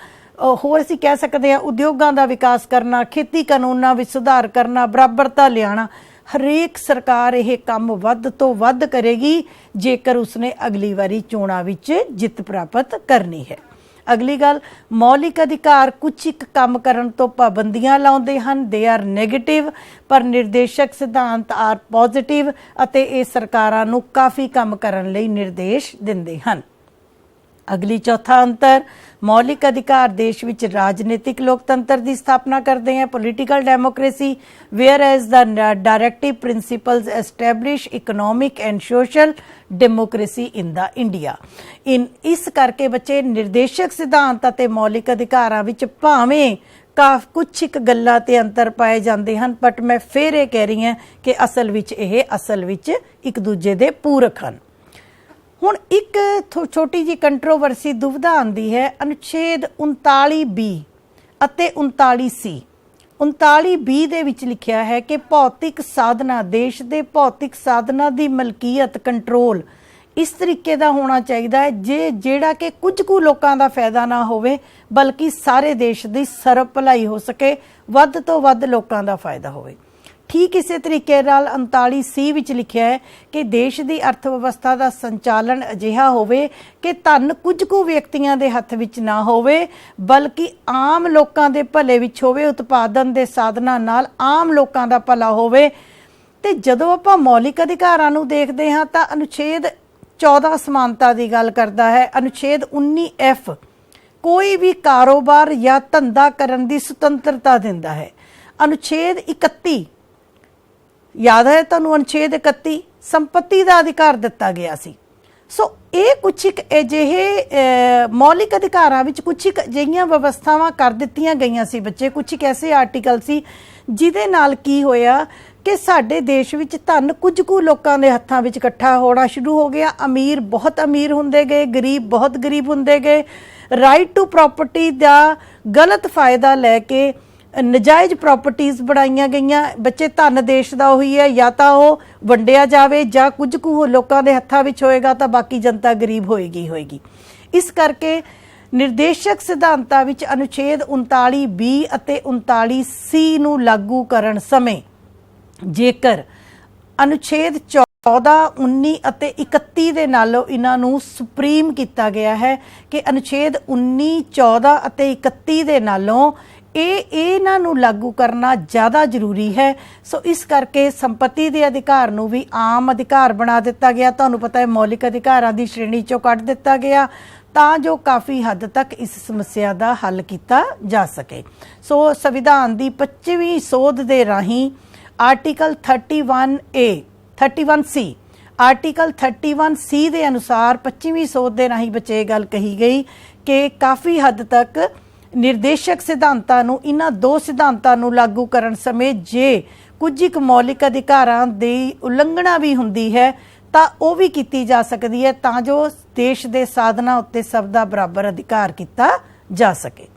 ਹੋਰ ਅਸੀਂ ਕਹਿ ਸਕਦੇ ਹਾਂ ਉਦਯੋਗਾਂ ਦਾ ਵਿਕਾਸ ਕਰਨਾ, ਖੇਤੀ ਕਾਨੂੰਨਾਂ ਵਿੱਚ ਸੁਧਾਰ ਕਰਨਾ, ਬਰਾਬਰਤਾ ਲਿਆਉਣਾ। ਹਰੇਕ ਸਰਕਾਰ ਇਹ ਕੰਮ ਵੱਧ ਤੋਂ ਵੱਧ ਕਰੇਗੀ ਜੇਕਰ ਉਸਨੇ ਅਗਲੀ ਵਾਰੀ ਚੋਣਾਂ ਵਿੱਚ ਜਿੱਤ ਪ੍ਰਾਪਤ ਕਰਨੀ ਹੈ। ਅਗਲੀ ਗੱਲ, ਮੌਲਿਕ ਅਧਿਕਾਰ ਕੁਝ ਇੱਕ ਕੰਮ ਕਰਨ ਤੋਂ ਪਾਬੰਦੀਆਂ ਲਾਉਂਦੇ ਹਨ, ਦੇ ਆਰ ਨੈਗੇਟਿਵ, ਪਰ ਨਿਰਦੇਸ਼ਕ ਸਿਧਾਂਤ ਆਰ ਪੋਜ਼ਿਟਿਵ ਅਤੇ ਇਹ ਸਰਕਾਰਾਂ ਨੂੰ ਕਾਫੀ ਕੰਮ ਕਰਨ ਲਈ ਨਿਰਦੇਸ਼ ਦਿੰਦੇ ਹਨ। ਅਗਲੀ ਚੌਥਾ ਅੰਤਰ, ਮੌਲਿਕ ਅਧਿਕਾਰ ਦੇਸ਼ ਵਿੱਚ ਰਾਜਨੀਤਿਕ ਲੋਕਤੰਤਰ ਦੀ ਸਥਾਪਨਾ ਕਰਦੇ हैं, political democracy, whereas the directive principles establish economic and social democracy in the India. ਇਸ ਕਰਕੇ ਬੱਚੇ ਨਿਰਦੇਸ਼ਕ ਸਿਧਾਂਤ ਅਤੇ ਮੌਲਿਕ ਅਧਿਕਾਰਾਂ ਵਿੱਚ ਭਾਵੇਂ ਕੁਛ ਇੱਕ ਗੱਲਾਂ ਤੇ ਅੰਤਰ ਪਾਏ ਜਾਂਦੇ ਹਨ, ਬਟ ਮੈਂ ਫਿਰ ਇਹ ਕਹਿ ਰਹੀ ਹਾਂ ਕਿ ਅਸਲ ਵਿੱਚ ਇੱਕ ਦੂਜੇ ਦੇ ਪੂਰਕ ਹਨ। ਹੁਣ ਇੱਕ ਛੋਟੀ ਜੀ ਕੰਟਰੋਵਰਸੀ ਦੁਵਿਧਾ ਆਉਂਦੀ ਹੈ ਅਨੁਛੇਦ 39B ਅਤੇ 39C। 39B ਦੇ ਵਿੱਚ ਲਿਖਿਆ ਹੈ ਕਿ ਭੌਤਿਕ ਸਾਧਨਾ, ਦੇਸ਼ ਦੇ ਭੌਤਿਕ ਸਾਧਨਾ ਦੀ ਮਲਕੀਅਤ, ਕੰਟਰੋਲ ਇਸ ਤਰੀਕੇ ਦਾ ਹੋਣਾ ਚਾਹੀਦਾ ਹੈ ਜਿਹੜਾ ਕਿ ਕੁਝ ਕੁ ਲੋਕਾਂ ਦਾ ਫਾਇਦਾ ਨਾ ਹੋਵੇ, ਬਲਕਿ ਸਾਰੇ ਦੇਸ਼ ਦੀ ਸਰਬ ਭਲਾਈ ਹੋ ਸਕੇ, ਵੱਧ ਤੋਂ ਵੱਧ ਲੋਕਾਂ ਦਾ ਫਾਇਦਾ ਹੋਵੇ। ਠੀਕ ਇਸੇ ਤਰੀਕੇ ਨਾਲ 39C ਵਿੱਚ ਲਿਖਿਆ ਹੈ ਕਿ ਦੇਸ਼ ਦੀ ਅਰਥ ਵਿਵਸਥਾ ਦਾ ਸੰਚਾਲਨ ਅਜਿਹਾ ਹੋਵੇ ਕਿ ਧਨ ਕੁਝ ਕੁ ਵਿਅਕਤੀਆਂ ਦੇ ਹੱਥ ਵਿੱਚ ਨਾ ਹੋਵੇ, ਬਲਕਿ ਆਮ ਲੋਕਾਂ ਦੇ ਭਲੇ ਵਿੱਚ ਹੋਵੇ, ਉਤਪਾਦਨ ਦੇ ਸਾਧਨਾਂ ਨਾਲ ਆਮ ਲੋਕਾਂ ਦਾ ਭਲਾ ਹੋਵੇ ਤੇ ਜਦੋਂ ਆਪਾਂ ਮੌਲਿਕ ਅਧਿਕਾਰਾਂ ਨੂੰ ਦੇਖਦੇ ਹਾਂ ਤਾਂ ਅਨੁਛੇਦ 14 ਸਮਾਨਤਾ ਦੀ ਗੱਲ ਕਰਦਾ ਹੈ। ਅਨੁਛੇਦ 19F ਕੋਈ ਵੀ ਕਾਰੋਬਾਰ ਜਾਂ ਧੰਦਾ ਕਰਨ ਦੀ ਸੁਤੰਤਰਤਾ ਦਿੰਦਾ ਹੈ। ਅਨੁਛੇਦ 31 याद है तुहानूं अनुच्छेद 31 संपत्ति का अधिकार दिता गया सी। सो ये कुछ एक अजिहे मौलिक अधिकारां विच कुछ एक अजिहियां व्यवस्थावां कर दित्तियां गईयां सी बच्चे। कुछ एक ऐसे आर्टिकल सी जिहदे नाल की होया कि साडे देश विच धन कुछ कुछ लोकां दे हत्थां विच इकट्ठा होना शुरू हो गया। अमीर बहुत अमीर हुंदे गए, गरीब बहुत गरीब हुंदे गए। राइट टू प्रॉपर्टी दा गलत फायदा लैके नजायज़ प्रॉपर्टीज़ बनाईयां गईयां। बच्चे धन देश का उही है, या तो वह वंडिया जाए या कुछ कुछ लोगों के हत्थों विच होएगा तो बाकी जनता गरीब होएगी। इस करके निर्देशक सिद्धांतां विच अनुच्छेद 39B अते 39C नूं लागू करन समय जेकर अनुच्छेद 14, 19 अते 31 दे नालों इन्हां नूं सुप्रीम किया गया है कि अनुच्छेद 19, 14 अते 31 दे नालों इन्हां नूं लागू करना ज़्यादा जरूरी है। सो इस करके संपत्ति के अधिकार नूं भी आम अधिकार बना दिता गया। तुहानूं पता है मौलिक अधिकारां दी श्रेणी चों कढ दिता गया तां जो काफ़ी हद तक इस समस्या का हल किया जा सके। सो संविधान की 25वीं सोध दे राहीं article 31A 31C article 31C के अनुसार 25वीं सोध के राही बच्चे गल कही गई कि काफ़ी हद तक निर्देशक सिद्धांतां नूं इन्हां दो सिद्धांतां नूं लागू करन समय जे कुछ एक मौलिक अधिकारां दी उलंघना भी हुंदी है तां ओह भी कीती जा सकदी है तां जो देश दे साधनां उत्ते सब दा बराबर अधिकार किया जा सके।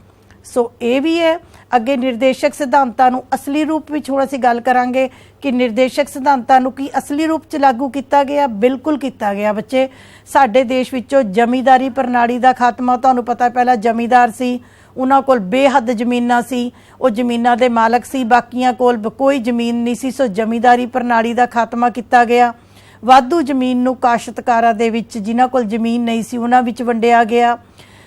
सो ये भी है। अगे निर्देशक सिद्धांतां नूं असली रूप विच हुण असीं गल करांगे कि निर्देशक सिद्धांतां नूं की असली रूप च लागू किया गया। बिल्कुल किया गया बच्चे। साडे देश विचों जमींदारी प्रणाली का खात्मा, तुहानूं पता पहला जमींदार सी, उन्हां कोल बेहद जमीनां सी, वो जमीनां दे मालक सी, बाकियां कोल कोई जमीन नहीं सी। सो जमींदारी प्रणाली का खात्मा किया गया। वाधू जमीन नूं काश्तकारां दे विच जिन्हां कोल जमीन नहीं सी उन्हां विच वंडिया गया।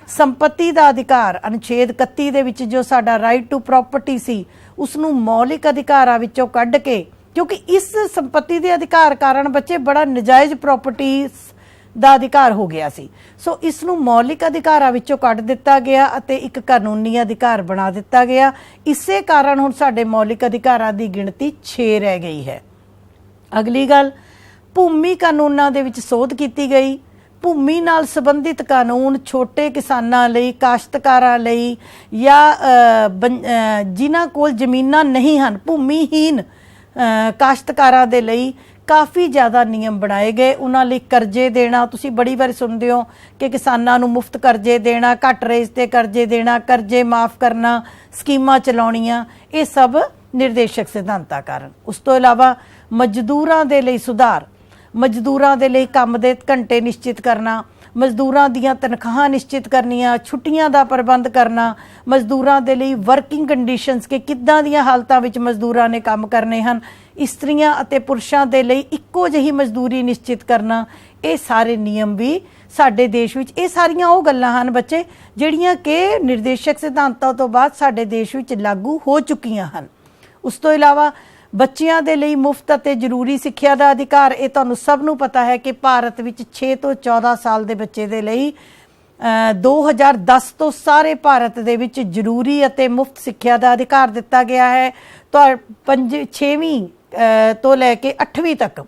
संपत्ति का अधिकार अनुच्छेद 31 दे विच जो साडा राइट टू प्रॉपर्टी सी उसनूं मौलिक अधिकारां विचों कढ के, क्योंकि इस संपत्ति के अधिकार कारण बच्चे बड़ा नजायज़ प्रॉपर्टी ਦਾ अधिकार हो गया सी। सो इसनूं मौलिक अधिकारां विचों कढ दिता गया अते एक कानूनी अधिकार बना दिता गया। इसे कारण हुण साडे मौलिक अधिकारां दी गिणती 6 रह गई है। अगली गल, भूमि कानूनां दे विच सोध कीती गई। भूमि नाल संबंधित कानून छोटे किसानां लई, काश्तकारां लई या जिन्हां कोल जमीनां नहीं हन, भूमिहीन काश्तकारां दे लई काफ़ी ज़्यादा नियम बनाए गए। उन्होंने करजे देना, तुसी बड़ी बार सुनते हो कि किसानों को मुफ्त करजे देना, घट रेज ते करजे देना, करजे माफ़ करना, स्कीमां चलाउणियां, ये सब निर्देशक सिद्धांतां कारण। उस तो इलावा मजदूरां दे लई सुधार, मजदूरां दे लई काम दे घंटे निश्चित करना, मजदूरां दियां तनख्वाहां निश्चित करनियां, छुट्टियां दा प्रबंध करना, मजदूरां दे लई वर्किंग कंडीशनस के किद्दां दियां हालतां विच मजदूरां ने काम करने हन, इस्त्रियां अते पुरुषां दे लई इक्को जही मजदूरी निश्चित करना, ये सारे नियम भी साडे देश विच, ये सारियां वो गल्लां हन बच्चे जिहड़ियां कि निर्देशक सिद्धांतां तो बाद साडे देश विच लागू हो चुकीआं हन। उस तो इलावा बच्चियां दे लई मुफ्त अते जरूरी सिੱਖਿਆ ਦਾ अधिकार, ये तुहानूं सब नूं पता है कि भारत विच 6 तो 14 साल के बच्चे दे लई 2010 तो सारे भारत दे विच जरूरी अते मुफ्त सिੱਖਿਆ ਦਾ अधिकार दिता गया है। तो 6वीं तो लैके 8वीं तक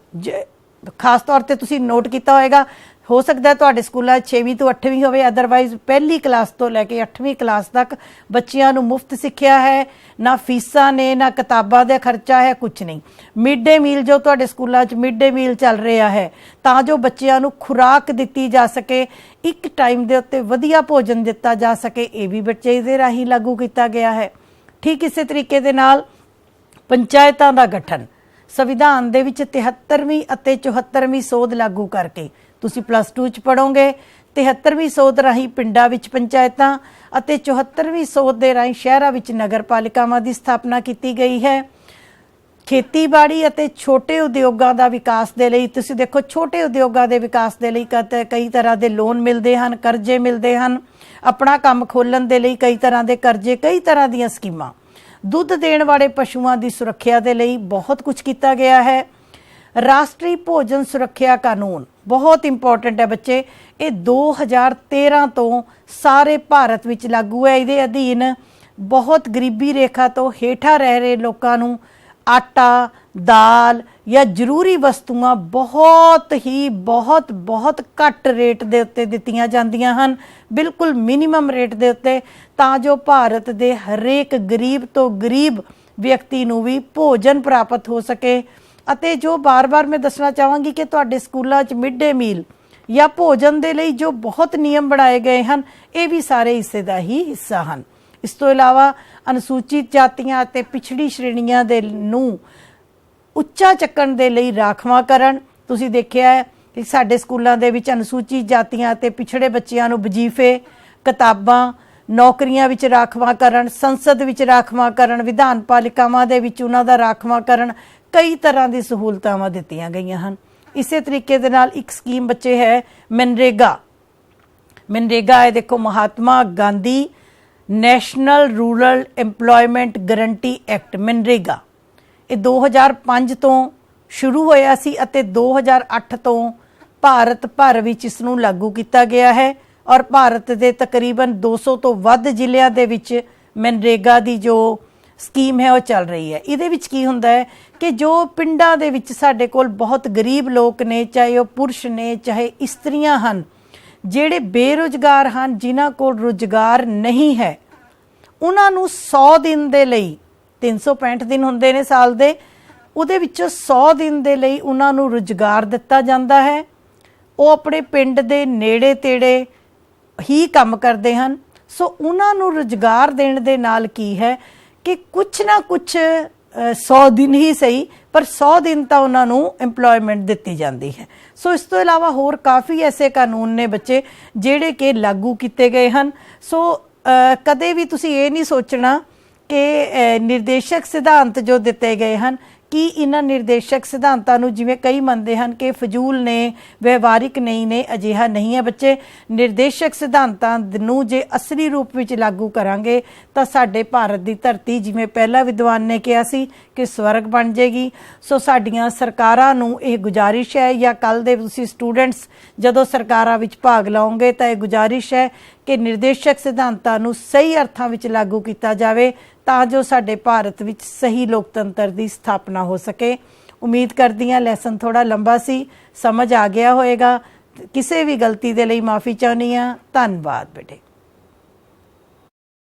खास तौर पर तुसीं नोट किया होएगा, हो सकता है तुहाडे स्कूलों 6वीं तो 8वीं होवे, अदरवाइज पहली क्लास तो लैके 8वीं क्लास तक बच्चियां नूं मुफ्त सिੱਖਿਆ है। ना फीसां ने, ना किताबां दा खर्चा है, कुछ नहीं। मिड डे मील जो तुहाडे स्कूलों मिड डे मील चल रहा है तां जो बच्चियां नूं खुराक दित्ती जा सके, एक टाइम दे उत्ते वधिया भोजन दिता जा सके, ये भी बच्चे दे राही लागू किया गया है। ठीक इसे तरीके दे नाल पंचायतां दा गठन संविधान दे विच 73वीं अते 74वीं सोध लागू करके तुसी +2 च पढ़ोगे। 73वीं सोध राही पिंडां विच पंचायतां अते 74वीं सोध दे राही शहरां विच नगर पालिकावां दी स्थापना की गई है। खेतीबाड़ी अते छोटे उद्योगां दा विकास दे लई तुसी देखो, छोटे उद्योगां दे विकास दे लई कई तरह के लोन मिलते हैं, करजे मिलते हैं, अपना काम खोलण दे लई कई तरह के करजे, कई तरह दीयां स्कीमां। दुध देण वाले पशुओं की सुरक्षा के लिए बहुत कुछ किया गया है। ਰਾਸ਼ਟਰੀ ਭੋਜਨ ਸੁਰੱਖਿਆ ਕਾਨੂੰਨ ਬਹੁਤ ਇੰਪੋਰਟੈਂਟ ਹੈ ਬੱਚੇ। ਇਹ 2013 ਤੋਂ ਸਾਰੇ ਭਾਰਤ ਵਿੱਚ ਲਾਗੂ ਹੈ। ਇਹਦੇ ਅਧੀਨ ਬਹੁਤ ਗਰੀਬੀ ਰੇਖਾ ਤੋਂ ਹੇਠਾਂ ਰਹਿ ਰਹੇ ਲੋਕਾਂ ਨੂੰ ਆਟਾ, ਦਾਲ ਜਾਂ ਜ਼ਰੂਰੀ ਵਸਤੂਆਂ ਬਹੁਤ ਘੱਟ ਰੇਟ ਦੇ ਉੱਤੇ ਦਿੱਤੀਆਂ ਜਾਂਦੀਆਂ ਹਨ, ਬਿਲਕੁਲ ਮਿਨੀਮਮ ਰੇਟ ਦੇ ਉੱਤੇ, ਤਾਂ ਜੋ ਭਾਰਤ ਦੇ ਹਰੇਕ ਗਰੀਬ ਤੋਂ ਗਰੀਬ ਵਿਅਕਤੀ ਨੂੰ ਵੀ ਭੋਜਨ ਪ੍ਰਾਪਤ ਹੋ ਸਕੇ। ਅਤੇ ਜੋ ਬਾਰ-ਬਾਰ ਮੈਂ ਦੱਸਣਾ ਚਾਹਾਂਗੀ ਕਿ ਤੁਹਾਡੇ ਸਕੂਲਾਂ 'ਚ ਮਿਡ ਡੇ ਮੀਲ ਜਾਂ ਭੋਜਨ ਦੇ ਲਈ ਜੋ ਬਹੁਤ ਨਿਯਮ ਬਣਾਏ ਗਏ ਹਨ, ਇਹ ਵੀ ਸਾਰੇ ਇਸੇ ਦਾ ਹੀ ਹਿੱਸਾ ਹਨ। ਇਸ ਤੋਂ ਇਲਾਵਾ ਅਨੁਸੂਚਿਤ ਜਾਤੀਆਂ ਅਤੇ ਪਿਛੜੀ ਸ਼੍ਰੇਣੀਆਂ ਦੇ ਨੂੰ ਉੱਚਾ ਚੱਕਣ ਦੇ ਲਈ ਰਾਖਵਾਂਕਰਨ, ਤੁਸੀਂ ਦੇਖਿਆ ਹੈ ਕਿ ਸਾਡੇ ਸਕੂਲਾਂ ਦੇ ਵਿੱਚ ਅਨੁਸੂਚਿਤ ਜਾਤੀਆਂ ਅਤੇ ਪਿਛੜੇ ਬੱਚਿਆਂ ਨੂੰ ਵਜ਼ੀਫੇ, ਕਿਤਾਬਾਂ, ਨੌਕਰੀਆਂ ਵਿੱਚ ਰਾਖਵਾਂਕਰਨ, ਸੰਸਦ ਵਿੱਚ ਰਾਖਵਾਂਕਰਨ, ਵਿਧਾਨ ਪਾਲਿਕਾਵਾਂ ਦੇ ਵਿੱਚ ਉਹਨਾਂ ਦਾ ਰਾਖਵਾਂਕਰਨ, ਕਈ ਤਰ੍ਹਾਂ ਦੀ ਸਹੂਲਤਾਵਾਂ ਦਿੱਤੀਆਂ ਗਈਆਂ ਹਨ। ਇਸੇ ਤਰੀਕੇ ਦੇ ਨਾਲ ਇੱਕ ਸਕੀਮ ਬੱਚੇ ਹੈ ਮਨਰੇਗਾ। ਹੈ ਦੇਖੋ, Mahatma Gandhi national rural employment guarantee act MNREGA. ਇਹ 2005 ਤੋਂ ਸ਼ੁਰੂ ਹੋਇਆ ਸੀ ਅਤੇ 2008 ਤੋਂ ਭਾਰਤ ਭਰ ਵਿੱਚ ਇਸ ਨੂੰ ਲਾਗੂ ਕੀਤਾ ਗਿਆ ਹੈ ਔਰ ਭਾਰਤ ਦੇ ਤਕਰੀਬਨ 200 ਤੋਂ ਵੱਧ ਜ਼ਿਲ੍ਹਿਆਂ ਦੇ ਵਿੱਚ ਮਨਰੇਗਾ ਦੀ ਜੋ ਸਕੀਮ ਹੈ ਉਹ ਚੱਲ ਰਹੀ ਹੈ। ਇਹਦੇ ਵਿੱਚ ਕੀ ਹੁੰਦਾ ਹੈ ਕਿ ਜੋ ਪਿੰਡਾਂ ਦੇ ਵਿੱਚ ਸਾਡੇ ਕੋਲ ਬਹੁਤ ਗਰੀਬ ਲੋਕ ਨੇ, ਚਾਹੇ ਉਹ ਪੁਰਸ਼ ਨੇ ਚਾਹੇ ਇਸਤਰੀਆਂ ਹਨ, ਜਿਹੜੇ ਬੇਰੁਜ਼ਗਾਰ ਹਨ, ਜਿਨ੍ਹਾਂ ਕੋਲ ਰੁਜ਼ਗਾਰ ਨਹੀਂ ਹੈ, ਉਹਨਾਂ ਨੂੰ 100 ਦਿਨ ਦੇ ਲਈ, 365 ਦਿਨ ਹੁੰਦੇ ਨੇ ਸਾਲ ਦੇ, ਉਹਦੇ ਵਿੱਚੋਂ 100 ਦਿਨ ਦੇ ਲਈ ਉਹਨਾਂ ਨੂੰ ਰੁਜ਼ਗਾਰ ਦਿੱਤਾ ਜਾਂਦਾ ਹੈ। ਉਹ ਆਪਣੇ ਪਿੰਡ ਦੇ ਨੇੜੇ ਤੇੜੇ ਹੀ ਕੰਮ ਕਰਦੇ ਹਨ। ਸੋ ਉਹਨਾਂ ਨੂੰ ਰੁਜ਼ਗਾਰ ਦੇਣ ਦੇ ਨਾਲ ਕੀ ਹੈ ਕਿ ਕੁਛ ਨਾ ਕੁਛ 100 ਦਿਨ ਹੀ ਸਹੀ, ਪਰ 100 ਦਿਨ ਤਾਂ ਉਹਨਾਂ ਨੂੰ ਐਮਪਲੋਇਮੈਂਟ ਦਿੱਤੀ ਜਾਂਦੀ ਹੈ। ਸੋ ਇਸ ਤੋਂ ਇਲਾਵਾ ਹੋਰ ਕਾਫੀ ਐਸੇ ਕਾਨੂੰਨ ਨੇ ਬੱਚੇ ਜਿਹੜੇ ਕਿ ਲਾਗੂ ਕੀਤੇ ਗਏ ਹਨ। ਸੋ ਕਦੇ ਵੀ ਤੁਸੀਂ ਇਹ ਨਹੀਂ ਸੋਚਣਾ ਕਿ ਨਿਰਦੇਸ਼ਕ ਸਿਧਾਂਤ ਜੋ ਦਿੱਤੇ ਗਏ ਹਨ ਕਿ ਇਹਨਾਂ ਨਿਰਦੇਸ਼ਕ ਸਿਧਾਂਤਾਂ ਨੂੰ ਜਿਵੇਂ ਕਈ ਮੰਨਦੇ ਹਨ ਕਿ ਫਜ਼ੂਲ ਨੇ, ਵਿਵਹਾਰਿਕ ਨਹੀਂ ਨੇ, ਅਜਿਹਾ ਨਹੀਂ ਹੈ ਬੱਚੇ। ਨਿਰਦੇਸ਼ਕ ਸਿਧਾਂਤਾਂ ਨੂੰ ਜੇ ਅਸਲੀ ਰੂਪ ਵਿੱਚ ਲਾਗੂ ਕਰਾਂਗੇ ਤਾਂ ਸਾਡੇ ਭਾਰਤ ਦੀ ਧਰਤੀ, ਜਿਵੇਂ ਪਹਿਲਾ ਵਿਦਵਾਨ ਨੇ ਕਿਹਾ ਸੀ, ਕਿ ਸਵਰਗ ਬਣ ਜਾਏਗੀ। ਸੋ ਸਾਡੀਆਂ ਸਰਕਾਰਾਂ ਨੂੰ ਇਹ ਗੁਜ਼ਾਰਿਸ਼ ਹੈ, ਜਾਂ ਕੱਲ੍ਹ ਦੇ ਤੁਸੀਂ ਸਟੂਡੈਂਟਸ ਜਦੋਂ ਸਰਕਾਰਾਂ ਵਿੱਚ ਭਾਗ ਲਓਗੇ ਤਾਂ ਇਹ ਗੁਜ਼ਾਰਿਸ਼ ਹੈ ਕਿ ਨਿਰਦੇਸ਼ਕ ਸਿਧਾਂਤਾਂ ਨੂੰ ਸਹੀ ਅਰਥਾਂ ਵਿੱਚ ਲਾਗੂ ਕੀਤਾ ਜਾਵੇ ਤਾਂ ਜੋ ਸਾਡੇ ਭਾਰਤ ਵਿੱਚ ਸਹੀ ਲੋਕਤੰਤਰ ਦੀ ਸਥਾਪਨਾ ਹੋ ਸਕੇ। ਉਮੀਦ ਕਰਦੀ ਹਾਂ ਲੈਸਨ ਥੋੜਾ ਲੰਬਾ ਸੀ, ਸਮਝ ਆ ਗਿਆ ਹੋਵੇਗਾ। ਕਿਸੇ ਵੀ ਗਲਤੀ ਦੇ ਲਈ ਮਾਫੀ ਚਾਹੁੰਦੀ ਹਾਂ। ਧੰਨਵਾਦ ਬੇਟੇ।